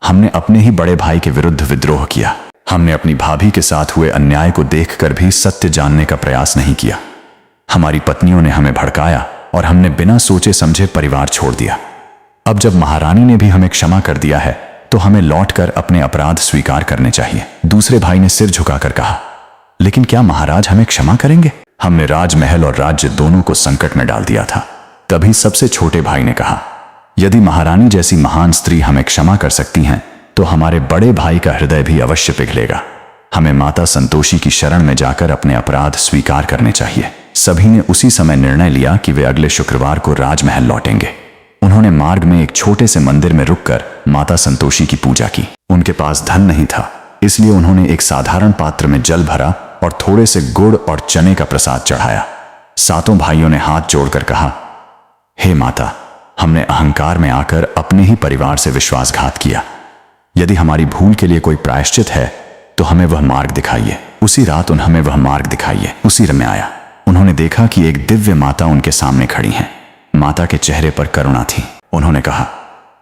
हमने अपने ही बड़े भाई के विरुद्ध विद्रोह किया। हमने अपनी भाभी के साथ हुए अन्याय को देखकर भी सत्य जानने का प्रयास नहीं किया। हमारी पत्नियों ने हमें भड़काया और हमने बिना सोचे समझे परिवार छोड़ दिया। अब जब महारानी ने भी हमें क्षमा कर दिया है तो हमें लौटकर अपने अपराध स्वीकार करने चाहिए। दूसरे भाई ने सिर झुकाकर कहा, लेकिन क्या महाराज हमें क्षमा करेंगे? हमने राजमहल और राज्य दोनों को संकट में डाल दिया था। तभी सबसे छोटे भाई ने कहा, यदि महारानी जैसी महान स्त्री हमें क्षमा कर सकती हैं तो हमारे बड़े भाई का हृदय भी अवश्य पिघलेगा। हमें माता संतोषी की शरण में जाकर अपने अपराध स्वीकार करने चाहिए। सभी ने उसी समय निर्णय लिया कि वे अगले शुक्रवार को राजमहल लौटेंगे। उन्होंने मार्ग में एक छोटे से मंदिर में रुककर माता संतोषी की पूजा की। उनके पास धन नहीं था, इसलिए उन्होंने एक साधारण पात्र में जल भरा और थोड़े से गुड़ और चने का प्रसाद चढ़ाया। 7 भाइयों ने हाथ जोड़कर कहा, हे माता, हमने अहंकार में आकर अपने ही परिवार से विश्वासघात किया। यदि हमारी भूल के लिए कोई प्रायश्चित है तो हमें वह मार्ग दिखाइए। उसी रात हमें वह मार्ग दिखाइए। उसी में आया। उन्होंने देखा कि एक दिव्य माता उनके सामने खड़ी हैं। माता के चेहरे पर करुणा थी। उन्होंने कहा,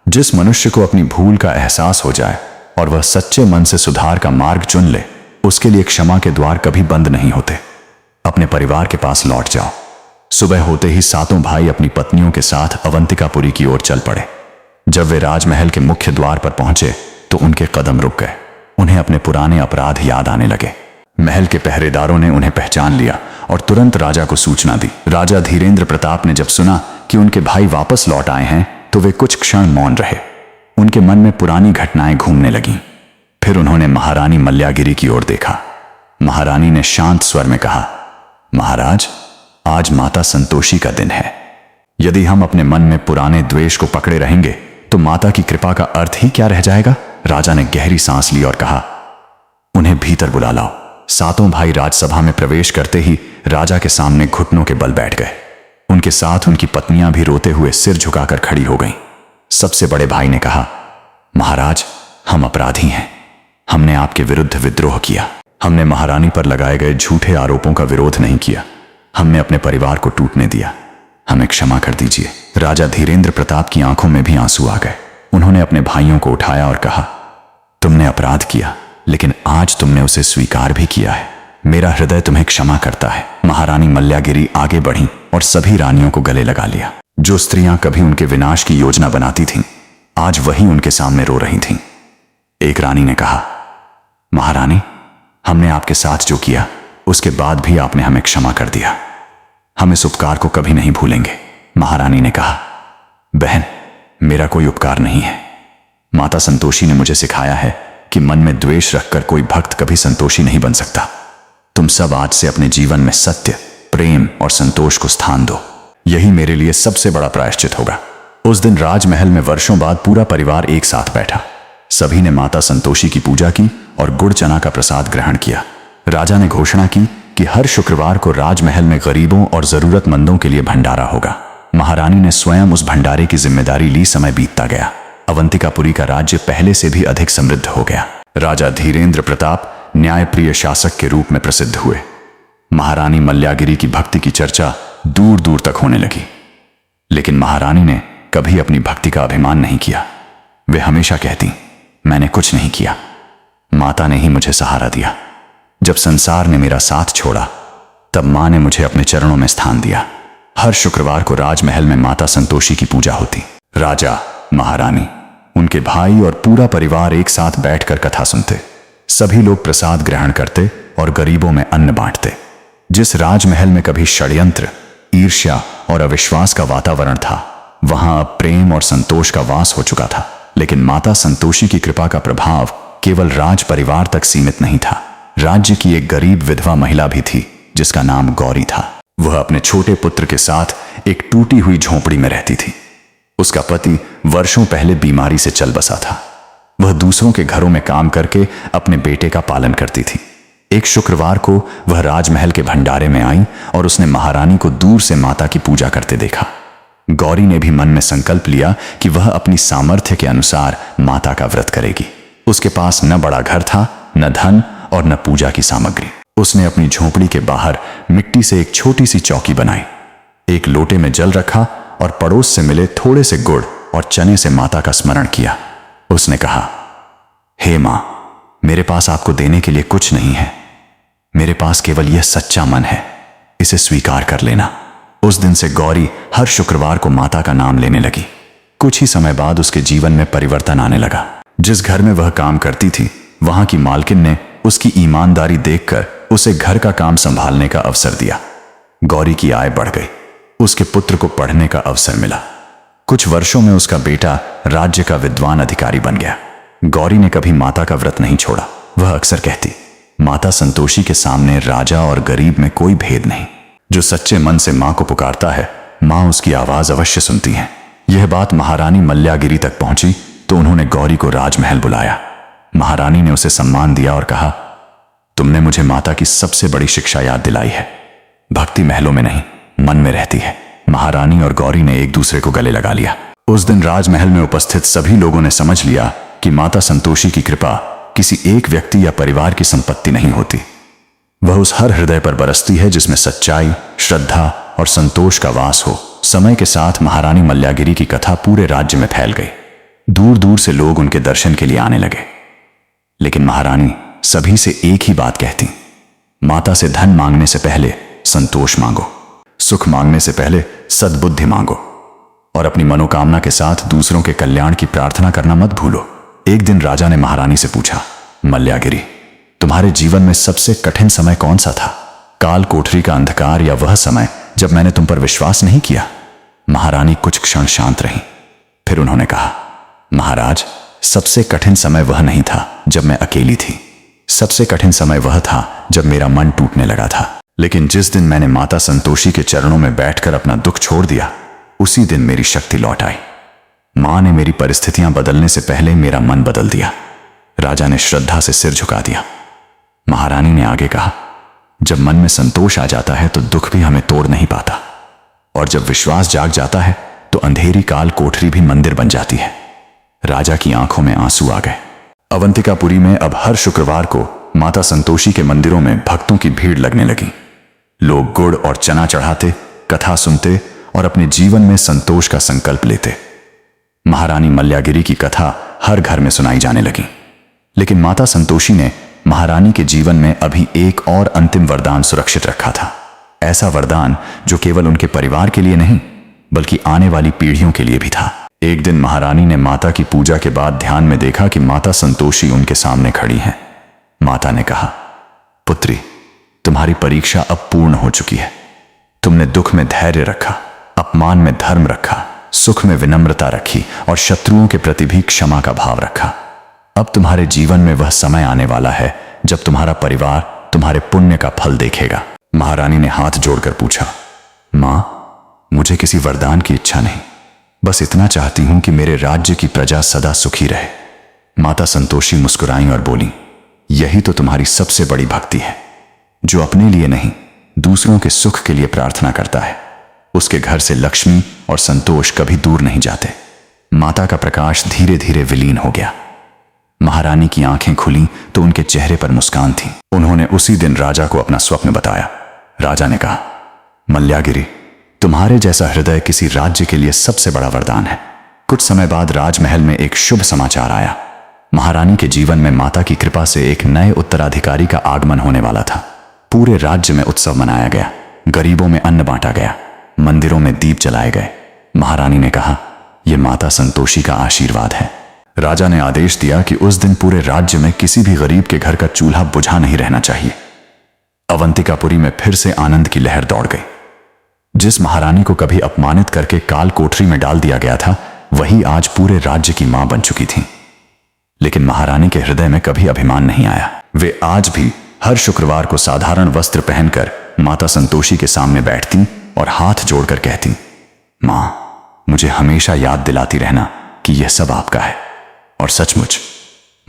जिस मनुष्य को अपनी भूल का एहसास हो जाए और वह सच्चे मन से सुधार का मार्ग चुन ले, उसके लिए क्षमा के द्वार कभी बंद नहीं होते। अपने परिवार के पास लौट जाओ। सुबह होते ही सातों भाई अपनी पत्नियों के साथ अवंतिकापुरी की ओर चल पड़े। जब वे राजमहल के मुख्य द्वार पर पहुंचे तो उनके कदम रुक गए। उन्हें अपने पुराने अपराध याद आने लगे। महल के पहरेदारों ने उन्हें पहचान लिया और तुरंत राजा को सूचना दी। राजा धीरेंद्र प्रताप ने जब सुना कि उनके भाई वापस लौट आए हैं तो वे कुछ क्षण मौन रहे। उनके मन में पुरानी घटनाएं घूमने लगीं। फिर उन्होंने महारानी मल्ल्यागिरी की ओर देखा। महारानी ने शांत स्वर में कहा, महाराज, आज माता संतोषी का दिन है। यदि हम अपने मन में पुराने द्वेष को पकड़े रहेंगे तो माता की कृपा का अर्थ ही क्या रह जाएगा। राजा ने गहरी सांस ली और कहा, उन्हें भीतर बुला लाओ। सातों भाई राजसभा में प्रवेश करते ही राजा के सामने घुटनों के बल बैठ गए। उनके साथ उनकी पत्नियां भी रोते हुए सिर झुकाकर खड़ी हो गईं। सबसे बड़े भाई ने कहा, महाराज, हम अपराधी हैं। हमने आपके विरुद्ध विद्रोह किया। हमने महारानी पर लगाए गए झूठे आरोपों का विरोध नहीं किया। हमने अपने परिवार को टूटने दिया। हमें क्षमा कर दीजिए। राजा धीरेंद्र प्रताप की आंखों में भी आंसू आ गए। उन्होंने अपने भाइयों को उठाया और कहा, तुमने अपराध किया, लेकिन आज तुमने उसे स्वीकार भी किया है। मेरा हृदय तुम्हें क्षमा करता है। महारानी मल्ल्यागिरी आगे बढ़ी और सभी रानियों को गले लगा लिया। जो स्त्रियां कभी उनके विनाश की योजना बनाती थीं, आज वही उनके सामने रो रही थीं। एक रानी ने कहा, महारानी, हमने आपके साथ जो किया उसके बाद भी आपने हमें क्षमा कर दिया। हम इस उपकार को कभी नहीं भूलेंगे। महारानी ने कहा, बहन, मेरा कोई उपकार नहीं है। माता संतोषी ने मुझे सिखाया है कि मन में द्वेष रखकर कोई भक्त कभी संतोषी नहीं बन सकता। तुम सब आज से अपने जीवन में सत्य, प्रेम और संतोष को स्थान दो। यही मेरे लिए सबसे बड़ा प्रायश्चित होगा। उस दिन राजमहल में वर्षों बाद पूरा परिवार एक साथ बैठा। सभी ने माता संतोषी की पूजा की और गुड़ चना का प्रसाद ग्रहण किया। राजा ने घोषणा की कि हर शुक्रवार को राजमहल में गरीबों और जरूरतमंदों के लिए भंडारा होगा। महारानी ने स्वयं उस भंडारे की जिम्मेदारी ली। समय बीतता गया। अवंतिकापुरी का राज्य पहले से भी अधिक समृद्ध हो गया। राजा धीरेंद्र प्रताप न्यायप्रिय शासक के रूप में प्रसिद्ध हुए। महारानी मल्ल्यागिरी की भक्ति की चर्चा दूर दूर तक होने लगी। लेकिन महारानी ने कभी अपनी भक्ति का अभिमान नहीं किया। वे हमेशा कहती, मैंने कुछ नहीं किया, माता ने ही मुझे सहारा दिया। जब संसार ने मेरा साथ छोड़ा तब मां ने मुझे अपने चरणों में स्थान दिया। हर शुक्रवार को राजमहल में माता संतोषी की पूजा होती। राजा, महारानी, उनके भाई और पूरा परिवार एक साथ बैठकर कथा सुनते। सभी लोग प्रसाद ग्रहण करते और गरीबों में अन्न बांटते। जिस राजमहल में कभी षड्यंत्र, ईर्ष्या और अविश्वास का वातावरण था, वहां अब प्रेम और संतोष का वास हो चुका था। लेकिन माता संतोषी की कृपा का प्रभाव केवल राज परिवार तक सीमित नहीं था। राज्य की एक गरीब विधवा महिला भी थी जिसका नाम गौरी था। वह अपने छोटे पुत्र के साथ एक टूटी हुई झोंपड़ी में रहती थी। उसका पति वर्षों पहले बीमारी से चल बसा था। वह दूसरों के घरों में काम करके अपने बेटे का पालन करती थी। एक शुक्रवार को वह राजमहल के भंडारे में आई और उसने महारानी को दूर से माता की पूजा करते देखा। गौरी ने भी मन में संकल्प लिया कि वह अपनी सामर्थ्य के अनुसार माता का व्रत करेगी। उसके पास न बड़ा घर था, न धन और न पूजा की सामग्री। उसने अपनी झोंपड़ी के बाहर मिट्टी से एक छोटी सी चौकी बनाई, एक लोटे में जल रखा और पड़ोस से मिले थोड़े से गुड़ और चने से माता का स्मरण किया। उसने कहा, हे मां, मेरे पास आपको देने के लिए कुछ नहीं है। मेरे पास केवल यह सच्चा मन है, इसे स्वीकार कर लेना। उस दिन से गौरी हर शुक्रवार को माता का नाम लेने लगी। कुछ ही समय बाद उसके जीवन में परिवर्तन आने लगा। जिस घर में वह काम करती थी, वहां की मालकिन ने उसकी ईमानदारी देखकर उसे घर का काम संभालने का अवसर दिया। गौरी की आय बढ़ गई। उसके पुत्र को पढ़ने का अवसर मिला। कुछ वर्षों में उसका बेटा राज्य का विद्वान अधिकारी बन गया। गौरी ने कभी माता का व्रत नहीं छोड़ा। वह अक्सर कहती, माता संतोषी के सामने राजा और गरीब में कोई भेद नहीं। जो सच्चे मन से मां को पुकारता है, मां उसकी आवाज अवश्य सुनती है। यह बात महारानी मल्ल्यागिरी तक पहुंची तो उन्होंने गौरी को राजमहल बुलाया। महारानी ने उसे सम्मान दिया और कहा, तुमने मुझे माता की सबसे बड़ी शिक्षा याद दिलाई है। भक्ति महलों में नहीं, मन में रहती है। महारानी और गौरी ने एक दूसरे को गले लगा लिया। उस दिन राजमहल में उपस्थित सभी लोगों ने समझ लिया कि माता संतोषी की कृपा किसी एक व्यक्ति या परिवार की संपत्ति नहीं होती। वह उस हर हृदय पर बरसती है जिसमें सच्चाई, श्रद्धा और संतोष का वास हो। समय के साथ महारानी मल्ल्यागिरी की कथा पूरे राज्य में फैल गई। दूर दूर से लोग उनके दर्शन के लिए आने लगे। लेकिन महारानी सभी से एक ही बात कहती, माता से धन मांगने से पहले संतोष मांगो, सुख मांगने से पहले सद्बुद्धि मांगो और अपनी मनोकामना के साथ दूसरों के कल्याण की प्रार्थना करना मत भूलो। एक दिन राजा ने महारानी से पूछा, मल्ल्यागिरी, तुम्हारे जीवन में सबसे कठिन समय कौन सा था? काल कोठरी का अंधकार या वह समय जब मैंने तुम पर विश्वास नहीं किया? महारानी कुछ क्षण शांत रही, फिर उन्होंने कहा, महाराज, सबसे कठिन समय वह नहीं था जब मैं अकेली थी। सबसे कठिन समय वह था जब मेरा मन टूटने लगा था। लेकिन जिस दिन मैंने माता संतोषी के चरणों में बैठकर अपना दुख छोड़ दिया, उसी दिन मेरी शक्ति लौट आई। मां ने मेरी परिस्थितियां बदलने से पहले मेरा मन बदल दिया। राजा ने श्रद्धा से सिर झुका दिया। महारानी ने आगे कहा, जब मन में संतोष आ जाता है तो दुख भी हमें तोड़ नहीं पाता, और जब विश्वास जाग जाता है तो अंधेरी काल कोठरी भी मंदिर बन जाती है। राजा की आंखों में आंसू आ गए। अवंतिकापुरी में अब हर शुक्रवार को माता संतोषी के मंदिरों में भक्तों की भीड़ लगने लगी। लोग गुड़ और चना चढ़ाते, कथा सुनते और अपने जीवन में संतोष का संकल्प लेते। महारानी मल्ल्यागिरी की कथा हर घर में सुनाई जाने लगी। लेकिन माता संतोषी ने महारानी के जीवन में अभी एक और अंतिम वरदान सुरक्षित रखा था। ऐसा वरदान जो केवल उनके परिवार के लिए नहीं बल्कि आने वाली पीढ़ियों के लिए भी था। एक दिन महारानी ने माता की पूजा के बाद ध्यान में देखा कि माता संतोषी उनके सामने खड़ी हैं। माता ने कहा, पुत्री, तुम्हारी परीक्षा अब पूर्ण हो चुकी है। तुमने दुख में धैर्य रखा, अपमान में धर्म रखा, सुख में विनम्रता रखी और शत्रुओं के प्रति भी क्षमा का भाव रखा। अब तुम्हारे जीवन में वह समय आने वाला है जब तुम्हारा परिवार तुम्हारे पुण्य का फल देखेगा। महारानी ने हाथ जोड़कर पूछा, मां, मुझे किसी वरदान की इच्छा नहीं, बस इतना चाहती हूं कि मेरे राज्य की प्रजा सदा सुखी रहे। माता संतोषी मुस्कुराई और बोली, यही तो तुम्हारी सबसे बड़ी भक्ति है। जो अपने लिए नहीं दूसरों के सुख के लिए प्रार्थना करता है, उसके घर से लक्ष्मी और संतोष कभी दूर नहीं जाते। माता का प्रकाश धीरे धीरे विलीन हो गया। महारानी की आंखें खुली तो उनके चेहरे पर मुस्कान थी। उन्होंने उसी दिन राजा को अपना स्वप्न बताया। राजा ने कहा, मल्ल्यागिरी, तुम्हारे जैसा हृदय किसी राज्य के लिए सबसे बड़ा वरदान है। कुछ समय बाद राजमहल में एक शुभ समाचार आया। महारानी के जीवन में माता की कृपा से एक नए उत्तराधिकारी का आगमन होने वाला था। पूरे राज्य में उत्सव मनाया गया, गरीबों में अन्न बांटा गया, मंदिरों में दीप जलाए गए। महारानी ने कहा, यह माता संतोषी का आशीर्वाद है। राजा ने आदेश दिया कि उस दिन पूरे राज्य में किसी भी गरीब के घर का चूल्हा बुझा नहीं रहना चाहिए। अवंतिकापुरी में फिर से आनंद की लहर दौड़ गई। जिस महारानी को कभी अपमानित करके काल कोठरी में डाल दिया गया था, वही आज पूरे राज्य की मां बन चुकी थी। लेकिन महारानी के हृदय में कभी अभिमान नहीं आया। वे आज भी हर शुक्रवार को साधारण वस्त्र पहनकर माता संतोषी के सामने बैठती और हाथ जोड़कर कहती, मां, मुझे हमेशा याद दिलाती रहना कि यह सब आपका है। और सचमुच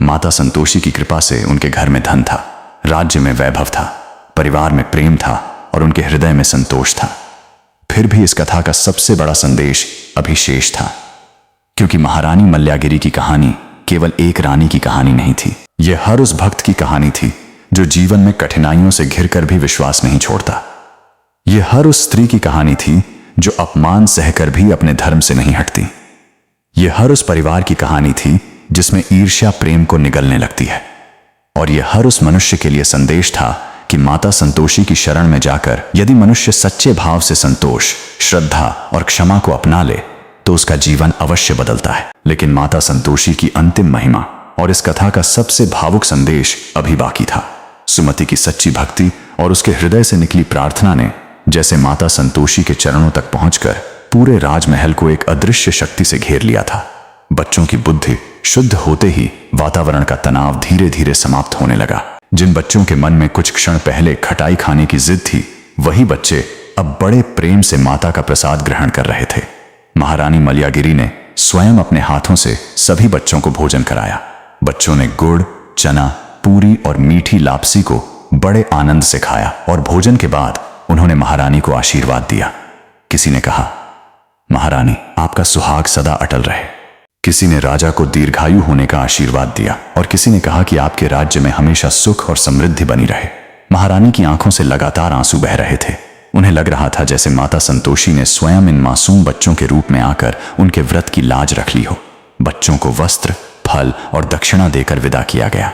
माता संतोषी की कृपा से उनके घर में धन था, राज्य में वैभव था, परिवार में प्रेम था और उनके हृदय में संतोष था। फिर भी इस कथा का सबसे बड़ा संदेश अभी शेष था, क्योंकि महारानी मल्ल्यागिरी की कहानी केवल एक रानी की कहानी नहीं थी। यह हर उस भक्त की कहानी थी जो जीवन में कठिनाइयों से घिरकर भी विश्वास नहीं छोड़ता। यह हर उस स्त्री की कहानी थी जो अपमान सहकर भी अपने धर्म से नहीं हटती। यह हर उस परिवार की कहानी थी जिसमें ईर्ष्या प्रेम को निगलने लगती है। और यह हर उस मनुष्य के लिए संदेश था कि माता संतोषी की शरण में जाकर यदि मनुष्य सच्चे भाव से संतोष, श्रद्धा और क्षमा को अपना ले तो उसका जीवन अवश्य बदलता है। लेकिन माता संतोषी की अंतिम महिमा और इस कथा का सबसे भावुक संदेश अभी बाकी था। सुमति की सच्ची भक्ति और उसके हृदय से निकली प्रार्थना ने जैसे माता संतोषी के चरणों तक पहुंचकर पूरे राजमहल को एक अदृश्य शक्ति से घेर लिया था। बच्चों की बुद्धि शुद्ध होते ही वातावरण का तनाव धीरे धीरे समाप्त होने लगा। जिन बच्चों के मन में कुछ क्षण पहले खटाई खाने की जिद थी, वही बच्चे अब बड़े प्रेम से माता का प्रसाद ग्रहण कर रहे थे। महारानी मल्ल्यागिरी ने स्वयं अपने हाथों से सभी बच्चों को भोजन कराया। बच्चों ने गुड़, चना, पूरी और मीठी लापसी को बड़े आनंद से खाया और भोजन के बाद उन्होंने महारानी को आशीर्वाद दिया। किसी ने कहा, महारानी, आपका सुहाग सदा अटल रहे। किसी ने राजा को दीर्घायु होने का आशीर्वाद दिया और किसी ने कहा कि आपके राज्य में हमेशा सुख और समृद्धि बनी रहे। महारानी की आंखों से लगातार आंसू बह रहे थे। उन्हें लग रहा था जैसे माता संतोषी ने स्वयं इन मासूम बच्चों के रूप में आकर उनके व्रत की लाज रख ली हो। बच्चों को वस्त्र, फल और दक्षिणा देकर विदा किया गया।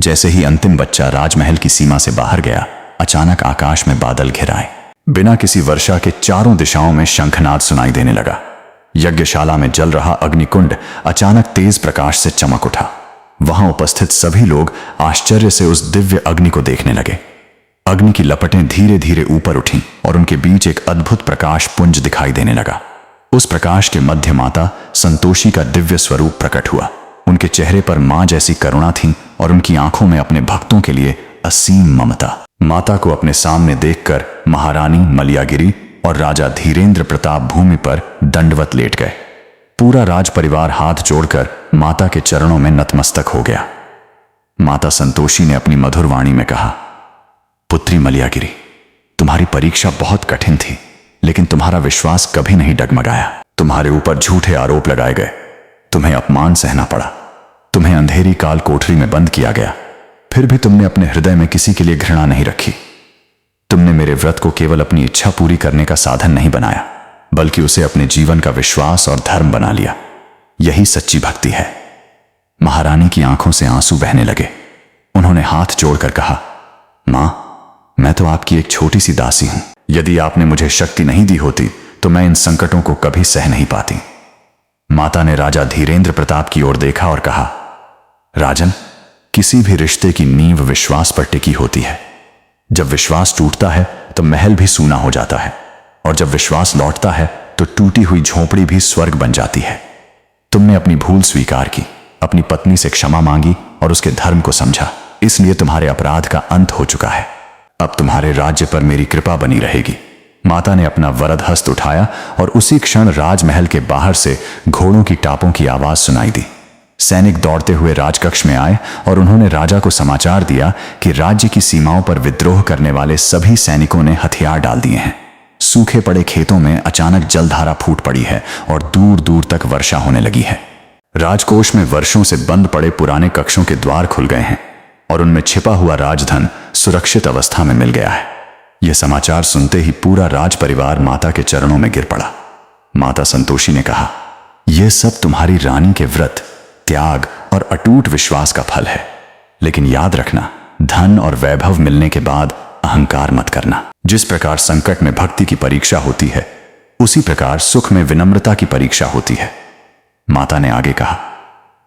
जैसे ही अंतिम बच्चा राजमहल की सीमा से बाहर गया, अचानक आकाश में बादल घिर आए। बिना किसी वर्षा के चारों दिशाओं में शंखनाद सुनाई देने लगा। यज्ञशाला में जल रहा अग्निकुंड अचानक तेज प्रकाश से चमक उठा। वहां उपस्थित सभी लोग आश्चर्य से उस दिव्य अग्नि को देखने लगे। अग्नि की लपटें धीरे धीरे ऊपर उठीं और उनके बीच एक अद्भुत प्रकाश पुंज दिखाई देने लगा। उस प्रकाश के मध्य माता संतोषी का दिव्य स्वरूप प्रकट हुआ। उनके चेहरे पर मां जैसी करुणा थी और उनकी आंखों में अपने भक्तों के लिए असीम ममता। माता को अपने सामने देखकर महारानी मलयागिरी और राजा धीरेंद्र प्रताप भूमि पर दंडवत लेट गए। पूरा राज परिवार हाथ जोड़कर माता के चरणों में नतमस्तक हो गया। माता संतोषी ने अपनी मधुर वाणी में कहा, पुत्री मलयागिरी, तुम्हारी परीक्षा बहुत कठिन थी, लेकिन तुम्हारा विश्वास कभी नहीं डगमगाया। तुम्हारे ऊपर झूठे आरोप लगाए गए, तुम्हें अपमान सहना पड़ा, तुम्हें अंधेरी काल कोठरी में बंद किया गया, फिर भी तुमने अपने हृदय में किसी के लिए घृणा नहीं रखी। तुमने मेरे व्रत को केवल अपनी इच्छा पूरी करने का साधन नहीं बनाया, बल्कि उसे अपने जीवन का विश्वास और धर्म बना लिया। यही सच्ची भक्ति है। महारानी की आंखों से आंसू बहने लगे। उन्होंने हाथ जोड़कर कहा, मां, मैं तो आपकी एक छोटी सी दासी हूं। यदि आपने मुझे शक्ति नहीं दी होती तो मैं इन संकटों को कभी सह नहीं पाती। माता ने राजा धीरेंद्र प्रताप की ओर देखा और कहा, राजन, किसी भी रिश्ते की नींव विश्वास पर टिकी होती है। जब विश्वास टूटता है तो महल भी सूना हो जाता है, और जब विश्वास लौटता है तो टूटी हुई झोपड़ी भी स्वर्ग बन जाती है। तुमने अपनी भूल स्वीकार की, अपनी पत्नी से क्षमा मांगी और उसके धर्म को समझा, इसलिए तुम्हारे अपराध का अंत हो चुका है। अब तुम्हारे राज्य पर मेरी कृपा बनी रहेगी। माता ने अपना वरद हस्त उठाया और उसी क्षण राजमहल के बाहर से घोड़ों की टापों की आवाज सुनाई दी। सैनिक दौड़ते हुए राजकक्ष में आए और उन्होंने राजा को समाचार दिया कि राज्य की सीमाओं पर विद्रोह करने वाले सभी सैनिकों ने हथियार डाल दिए हैं। सूखे पड़े खेतों में अचानक जलधारा फूट पड़ी है और दूर दूर तक वर्षा होने लगी है। राजकोष में वर्षों से बंद पड़े पुराने कक्षों के द्वार खुल गए हैं और उनमें छिपा हुआ राजधन सुरक्षित अवस्था में मिल गया है। यह समाचार सुनते ही पूरा राज परिवार माता के चरणों में गिर पड़ा। माता संतोषी ने कहा, यह सब तुम्हारी रानी के व्रत, त्याग और अटूट विश्वास का फल है। लेकिन याद रखना, धन और वैभव मिलने के बाद अहंकार मत करना। जिस प्रकार संकट में भक्ति की परीक्षा होती है, उसी प्रकार सुख में विनम्रता की परीक्षा होती है। माता ने आगे कहा,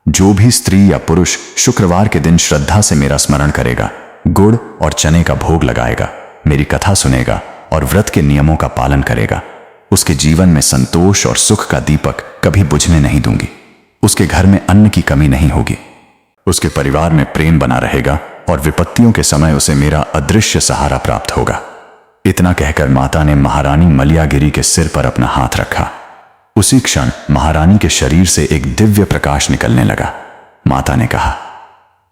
जो भी स्त्री या पुरुष शुक्रवार के दिन श्रद्धा से मेरा स्मरण करेगा, गुड़ और चने का भोग लगाएगा, मेरी कथा सुनेगा और व्रत के नियमों का पालन करेगा, उसके जीवन में संतोष और सुख का दीपक कभी बुझने नहीं दूंगी। उसके घर में अन्न की कमी नहीं होगी, उसके परिवार में प्रेम बना रहेगा और विपत्तियों के समय उसे मेरा अदृश्य सहारा प्राप्त होगा। इतना कहकर माता ने महारानी मलयागिरी के सिर पर अपना हाथ रखा। उसी क्षण महारानी के शरीर से एक दिव्य प्रकाश निकलने लगा। माता ने कहा,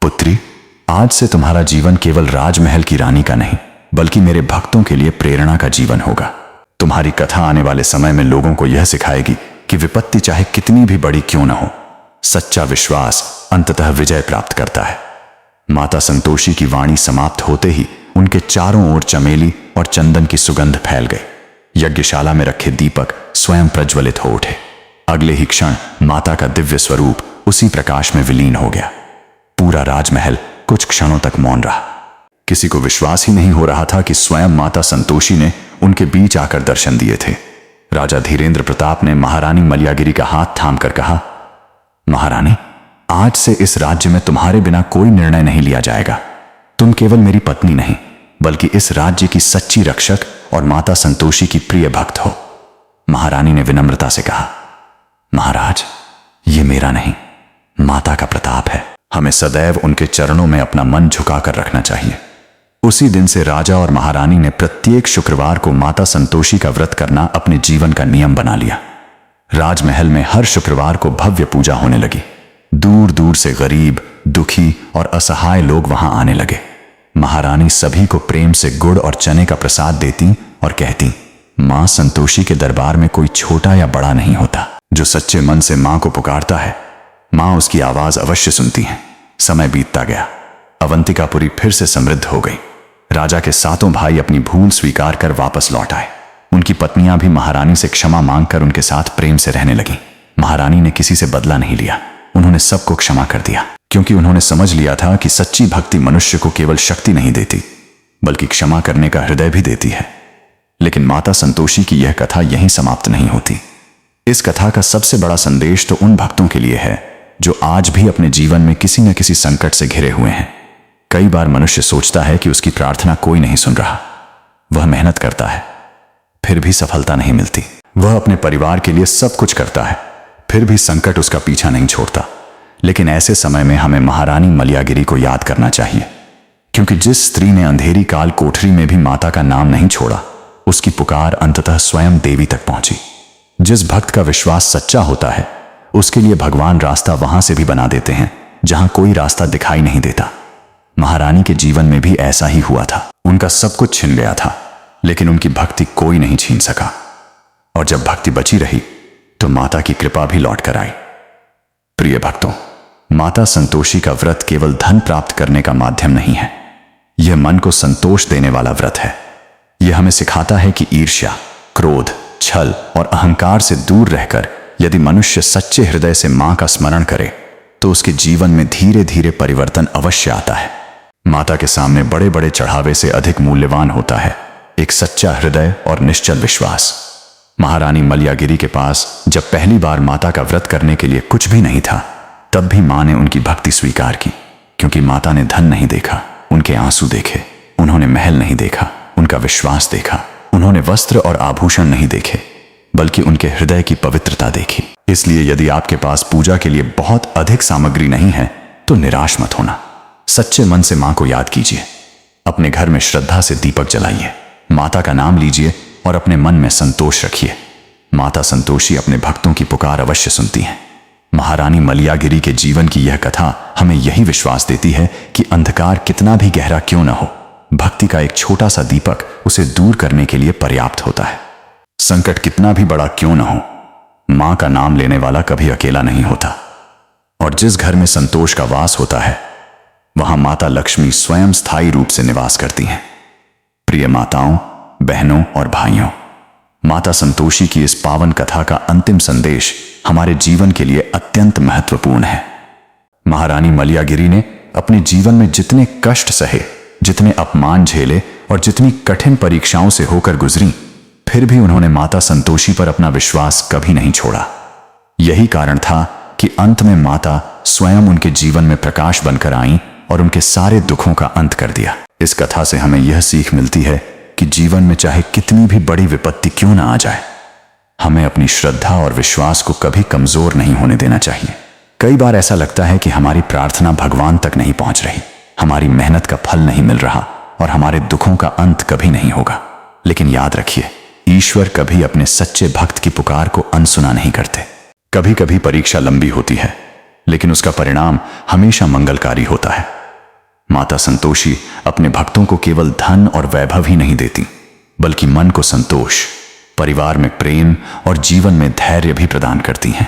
पुत्री, आज से तुम्हारा जीवन केवल राजमहल की रानी का नहीं, बल्कि मेरे भक्तों के लिए प्रेरणा का जीवन होगा। तुम्हारी कथा आने वाले समय में लोगों को यह सिखाएगी कि विपत्ति चाहे कितनी भी बड़ी क्यों न हो, सच्चा विश्वास अंततः विजय प्राप्त करता है। माता संतोषी की वाणी समाप्त होते ही उनके चारों ओर चमेली और चंदन की सुगंध फैल गई। यज्ञशाला में रखे दीपक स्वयं प्रज्वलित हो उठे। अगले ही क्षण माता का दिव्य स्वरूप उसी प्रकाश में विलीन हो गया। पूरा राजमहल कुछ क्षणों तक मौन रहा। किसी को विश्वास ही नहीं हो रहा था कि स्वयं माता संतोषी ने उनके बीच आकर दर्शन दिए थे। राजा धीरेंद्र प्रताप ने महारानी मलयागिरी का हाथ थामकर कहा, महारानी, आज से इस राज्य में तुम्हारे बिना कोई निर्णय नहीं लिया जाएगा। तुम केवल मेरी पत्नी नहीं, बल्कि इस राज्य की सच्ची रक्षक और माता संतोषी की प्रिय भक्त हो। महारानी ने विनम्रता से कहा, महाराज, ये मेरा नहीं, माता का प्रताप है। हमें सदैव उनके चरणों में अपना मन झुकाकर रखना चाहिए। उसी दिन से राजा और महारानी ने प्रत्येक शुक्रवार को माता संतोषी का व्रत करना अपने जीवन का नियम बना लिया। राजमहल में हर शुक्रवार को भव्य पूजा होने लगी। दूर दूर से गरीब, दुखी और असहाय लोग वहां आने लगे। महारानी सभी को प्रेम से गुड़ और चने का प्रसाद देती और कहती, मां संतोषी के दरबार में कोई छोटा या बड़ा नहीं होता। जो सच्चे मन से मां को पुकारता है, मां उसकी आवाज अवश्य सुनती है। समय बीतता गया। अवंतिकापुरी फिर से समृद्ध हो गई। राजा के 7 भाई अपनी भूल स्वीकार कर वापस लौट आए। उनकी पत्नियां भी महारानी से क्षमा मांगकर उनके साथ प्रेम से रहने लगीं। महारानी ने किसी से बदला नहीं लिया। उन्होंने सबको क्षमा कर दिया, क्योंकि उन्होंने समझ लिया था कि सच्ची भक्ति मनुष्य को केवल शक्ति नहीं देती, बल्कि क्षमा करने का हृदय भी देती है। लेकिन माता संतोषी की यह कथा यहीं समाप्त नहीं होती। इस कथा का सबसे बड़ा संदेश तो उन भक्तों के लिए है जो आज भी अपने जीवन में किसी न किसी संकट से घिरे हुए हैं। कई बार मनुष्य सोचता है कि उसकी प्रार्थना कोई नहीं सुन रहा। वह मेहनत करता है, फिर भी सफलता नहीं मिलती। वह अपने परिवार के लिए सब कुछ करता है, फिर भी संकट उसका पीछा नहीं छोड़ता। लेकिन ऐसे समय में हमें महारानी मलयागिरी को याद करना चाहिए, क्योंकि जिस स्त्री ने अंधेरी काल कोठरी में भी माता का नाम नहीं छोड़ा, उसकी पुकार अंततः स्वयं देवी तक पहुंची। जिस भक्त का विश्वास सच्चा होता है, उसके लिए भगवान रास्ता वहां से भी बना देते हैं जहां कोई रास्ता दिखाई नहीं देता। महारानी के जीवन में भी ऐसा ही हुआ था। उनका सब कुछ छिन गया था, लेकिन उनकी भक्ति कोई नहीं छीन सका। और जब भक्ति बची रही तो माता की कृपा भी लौट कर आई। प्रिय भक्तों, माता संतोषी का व्रत केवल धन प्राप्त करने का माध्यम नहीं है। यह मन को संतोष देने वाला व्रत है। यह हमें सिखाता है कि ईर्ष्या, क्रोध, छल और अहंकार से दूर रहकर यदि मनुष्य सच्चे हृदय से मां का स्मरण करे तो उसके जीवन में धीरे धीरे परिवर्तन अवश्य आता है। माता के सामने बड़े बड़े चढ़ावे से अधिक मूल्यवान होता है एक सच्चा हृदय और निश्चल विश्वास। महारानी मलयागिरी के पास जब पहली बार माता का व्रत करने के लिए कुछ भी नहीं था, तब भी मां ने उनकी भक्ति स्वीकार की, क्योंकि माता ने धन नहीं देखा, उनके आंसू देखे। उन्होंने महल नहीं देखा, उनका विश्वास देखा। उन्होंने वस्त्र और आभूषण नहीं देखे, बल्कि उनके हृदय की पवित्रता देखी। इसलिए यदि आपके पास पूजा के लिए बहुत अधिक सामग्री नहीं है तो निराश मत होना। सच्चे मन से मां को याद कीजिए। अपने घर में श्रद्धा से दीपक जलाइए, माता का नाम लीजिए और अपने मन में संतोष रखिए। माता संतोषी अपने भक्तों की पुकार अवश्य सुनती हैं। महारानी मलयागिरी के जीवन की यह कथा हमें यही विश्वास देती है कि अंधकार कितना भी गहरा क्यों न हो, भक्ति का एक छोटा सा दीपक उसे दूर करने के लिए पर्याप्त होता है। संकट कितना भी बड़ा क्यों न हो, मां का नाम लेने वाला कभी अकेला नहीं होता। और जिस घर में संतोष का वास होता है, वहां माता लक्ष्मी स्वयं स्थायी रूप से निवास करती हैं। प्रिय माताओं, बहनों और भाइयों, माता संतोषी की इस पावन कथा का अंतिम संदेश हमारे जीवन के लिए अत्यंत महत्वपूर्ण है। महारानी मलयागिरी ने अपने जीवन में जितने कष्ट सहे, जितने अपमान झेले और जितनी कठिन परीक्षाओं से होकर गुजरी, फिर भी उन्होंने माता संतोषी पर अपना विश्वास कभी नहीं छोड़ा। यही कारण था कि अंत में माता स्वयं उनके जीवन में प्रकाश बनकर आईं और उनके सारे दुखों का अंत कर दिया। इस कथा से हमें यह सीख मिलती है कि जीवन में चाहे कितनी भी बड़ी विपत्ति क्यों ना आ जाए, हमें अपनी श्रद्धा और विश्वास को कभी कमजोर नहीं होने देना चाहिए। कई बार ऐसा लगता है कि हमारी प्रार्थना भगवान तक नहीं पहुंच रही, हमारी मेहनत का फल नहीं मिल रहा और हमारे दुखों का अंत कभी नहीं होगा। लेकिन याद रखिए, ईश्वर कभी अपने सच्चे भक्त की पुकार को अनसुना नहीं करते। कभी कभी परीक्षा लंबी होती है, लेकिन उसका परिणाम हमेशा मंगलकारी होता है। माता संतोषी अपने भक्तों को केवल धन और वैभव ही नहीं देती, बल्कि मन को संतोष, परिवार में प्रेम और जीवन में धैर्य भी प्रदान करती हैं।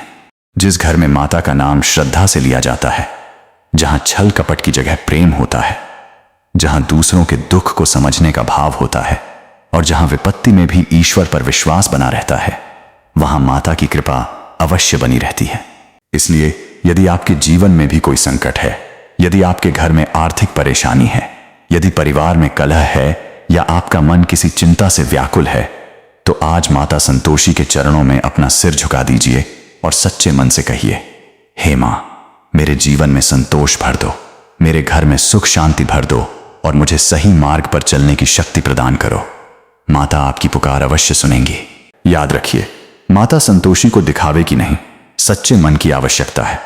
जिस घर में माता का नाम श्रद्धा से लिया जाता है, जहां छल कपट की जगह प्रेम होता है, जहां दूसरों के दुख को समझने का भाव होता है और जहां विपत्ति में भी ईश्वर पर विश्वास बना रहता है, वहां माता की कृपा अवश्य बनी रहती है। इसलिए यदि आपके जीवन में भी कोई संकट है, यदि आपके घर में आर्थिक परेशानी है, यदि परिवार में कलह है या आपका मन किसी चिंता से व्याकुल है, तो आज माता संतोषी के चरणों में अपना सिर झुका दीजिए और सच्चे मन से कहिए, हे मां, मेरे जीवन में संतोष भर दो, मेरे घर में सुख शांति भर दो और मुझे सही मार्ग पर चलने की शक्ति प्रदान करो। माता आपकी पुकार अवश्य सुनेंगी। याद रखिए, माता संतोषी को दिखावे की नहीं, सच्चे मन की आवश्यकता है।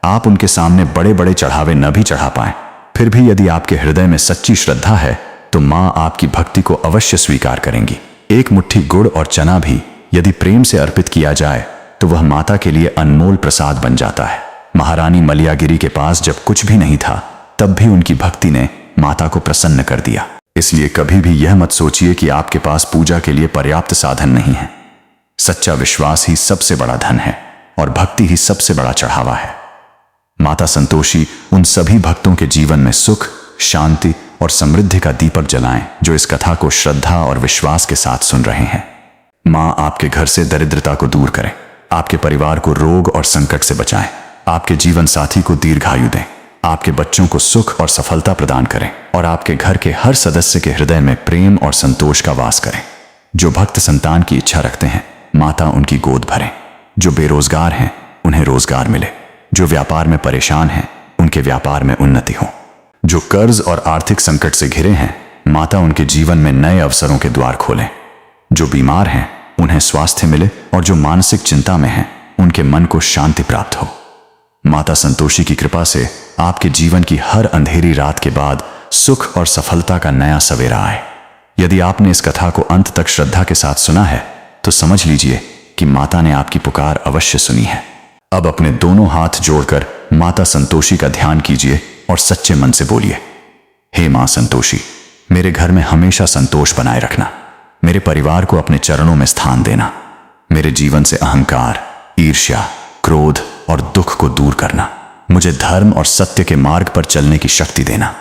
आप उनके सामने बड़े बड़े चढ़ावे न भी चढ़ा पाएं, फिर भी यदि आपके हृदय में सच्ची श्रद्धा है तो मां आपकी भक्ति को अवश्य स्वीकार करेंगी। एक मुट्ठी गुड़ और चना भी यदि प्रेम से अर्पित किया जाए तो वह माता के लिए अनमोल प्रसाद बन जाता है। महारानी मलयागिरी के पास जब कुछ भी नहीं था, तब भी उनकी भक्ति ने माता को प्रसन्न कर दिया। इसलिए कभी भी यह मत सोचिए कि आपके पास पूजा के लिए पर्याप्त साधन नहीं है। सच्चा विश्वास ही सबसे बड़ा धन है और भक्ति ही सबसे बड़ा चढ़ावा है। माता संतोषी उन सभी भक्तों के जीवन में सुख, शांति और समृद्धि का दीपक जलाएं जो इस कथा को श्रद्धा और विश्वास के साथ सुन रहे हैं। मां आपके घर से दरिद्रता को दूर करें, आपके परिवार को रोग और संकट से बचाएं, आपके जीवन साथी को दीर्घायु दें, आपके बच्चों को सुख और सफलता प्रदान करें और आपके घर के हर सदस्य के हृदय में प्रेम और संतोष का वास करें। जो भक्त संतान की इच्छा रखते हैं, माता उनकी गोद भरें। जो बेरोजगार हैं, उन्हें रोजगार मिले। जो व्यापार में परेशान हैं, उनके व्यापार में उन्नति हो। जो कर्ज और आर्थिक संकट से घिरे हैं, माता उनके जीवन में नए अवसरों के द्वार खोलें। जो बीमार हैं, उन्हें स्वास्थ्य मिले और जो मानसिक चिंता में हैं, उनके मन को शांति प्राप्त हो। माता संतोषी की कृपा से आपके जीवन की हर अंधेरी रात के बाद सुख और सफलता का नया सवेरा आए। यदि आपने इस कथा को अंत तक श्रद्धा के साथ सुना है तो समझ लीजिए कि माता ने आपकी पुकार अवश्य सुनी है। अब अपने दोनों हाथ जोड़कर माता संतोषी का ध्यान कीजिए और सच्चे मन से बोलिए, हे मां संतोषी, मेरे घर में हमेशा संतोष बनाए रखना। मेरे परिवार को अपने चरणों में स्थान देना। मेरे जीवन से अहंकार, ईर्ष्या, क्रोध और दुख को दूर करना। मुझे धर्म और सत्य के मार्ग पर चलने की शक्ति देना।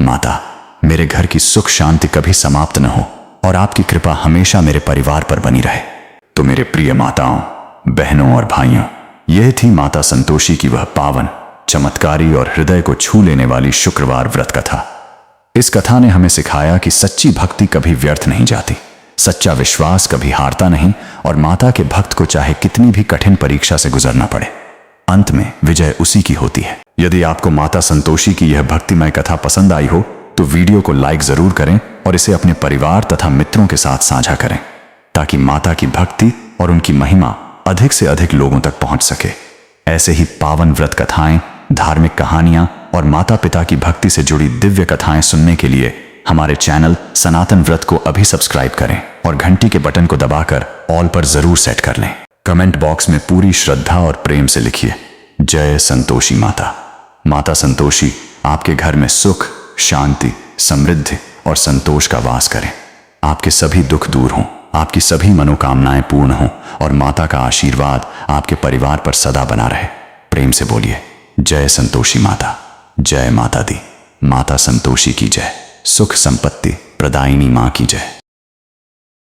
माता, मेरे घर की सुख शांति कभी समाप्त न हो और आपकी कृपा हमेशा मेरे परिवार पर बनी रहे। तो मेरे प्रिय माताओं, बहनों और भाइयों, यह थी माता संतोषी की वह पावन, चमत्कारी और हृदय को छू लेने वाली शुक्रवार व्रत कथा। इस कथा ने हमें सिखाया कि सच्ची भक्ति कभी व्यर्थ नहीं जाती, सच्चा विश्वास कभी हारता नहीं और माता के भक्त को चाहे कितनी भी कठिन परीक्षा से गुजरना पड़े, अंत में विजय उसी की होती है। यदि आपको माता संतोषी की यह भक्तिमय कथा पसंद आई हो तो वीडियो को लाइक जरूर करें और इसे अपने परिवार तथा मित्रों के साथ साझा करें ताकि माता की भक्ति और उनकी महिमा अधिक से अधिक लोगों तक पहुंच सके। ऐसे ही पावन व्रत कथाएं, धार्मिक कहानियां और माता पिता की भक्ति से जुड़ी दिव्य कथाएं सुनने के लिए हमारे चैनल सनातन व्रत को अभी सब्सक्राइब करें और घंटी के बटन को दबाकर ऑल पर जरूर सेट कर लें। कमेंट बॉक्स में पूरी श्रद्धा और प्रेम से लिखिए, जय संतोषी माता। माता संतोषी आपके घर में सुख, शांति, समृद्धि और संतोष का वास करें। आपके सभी दुख दूर हों, आपकी सभी मनोकामनाएं पूर्ण हों और माता का आशीर्वाद आपके परिवार पर सदा बना रहे। प्रेम से बोलिए, जय संतोषी माता। जय माता दी। माता संतोषी की जय। सुख संपत्ति प्रदायिनी मां की जय।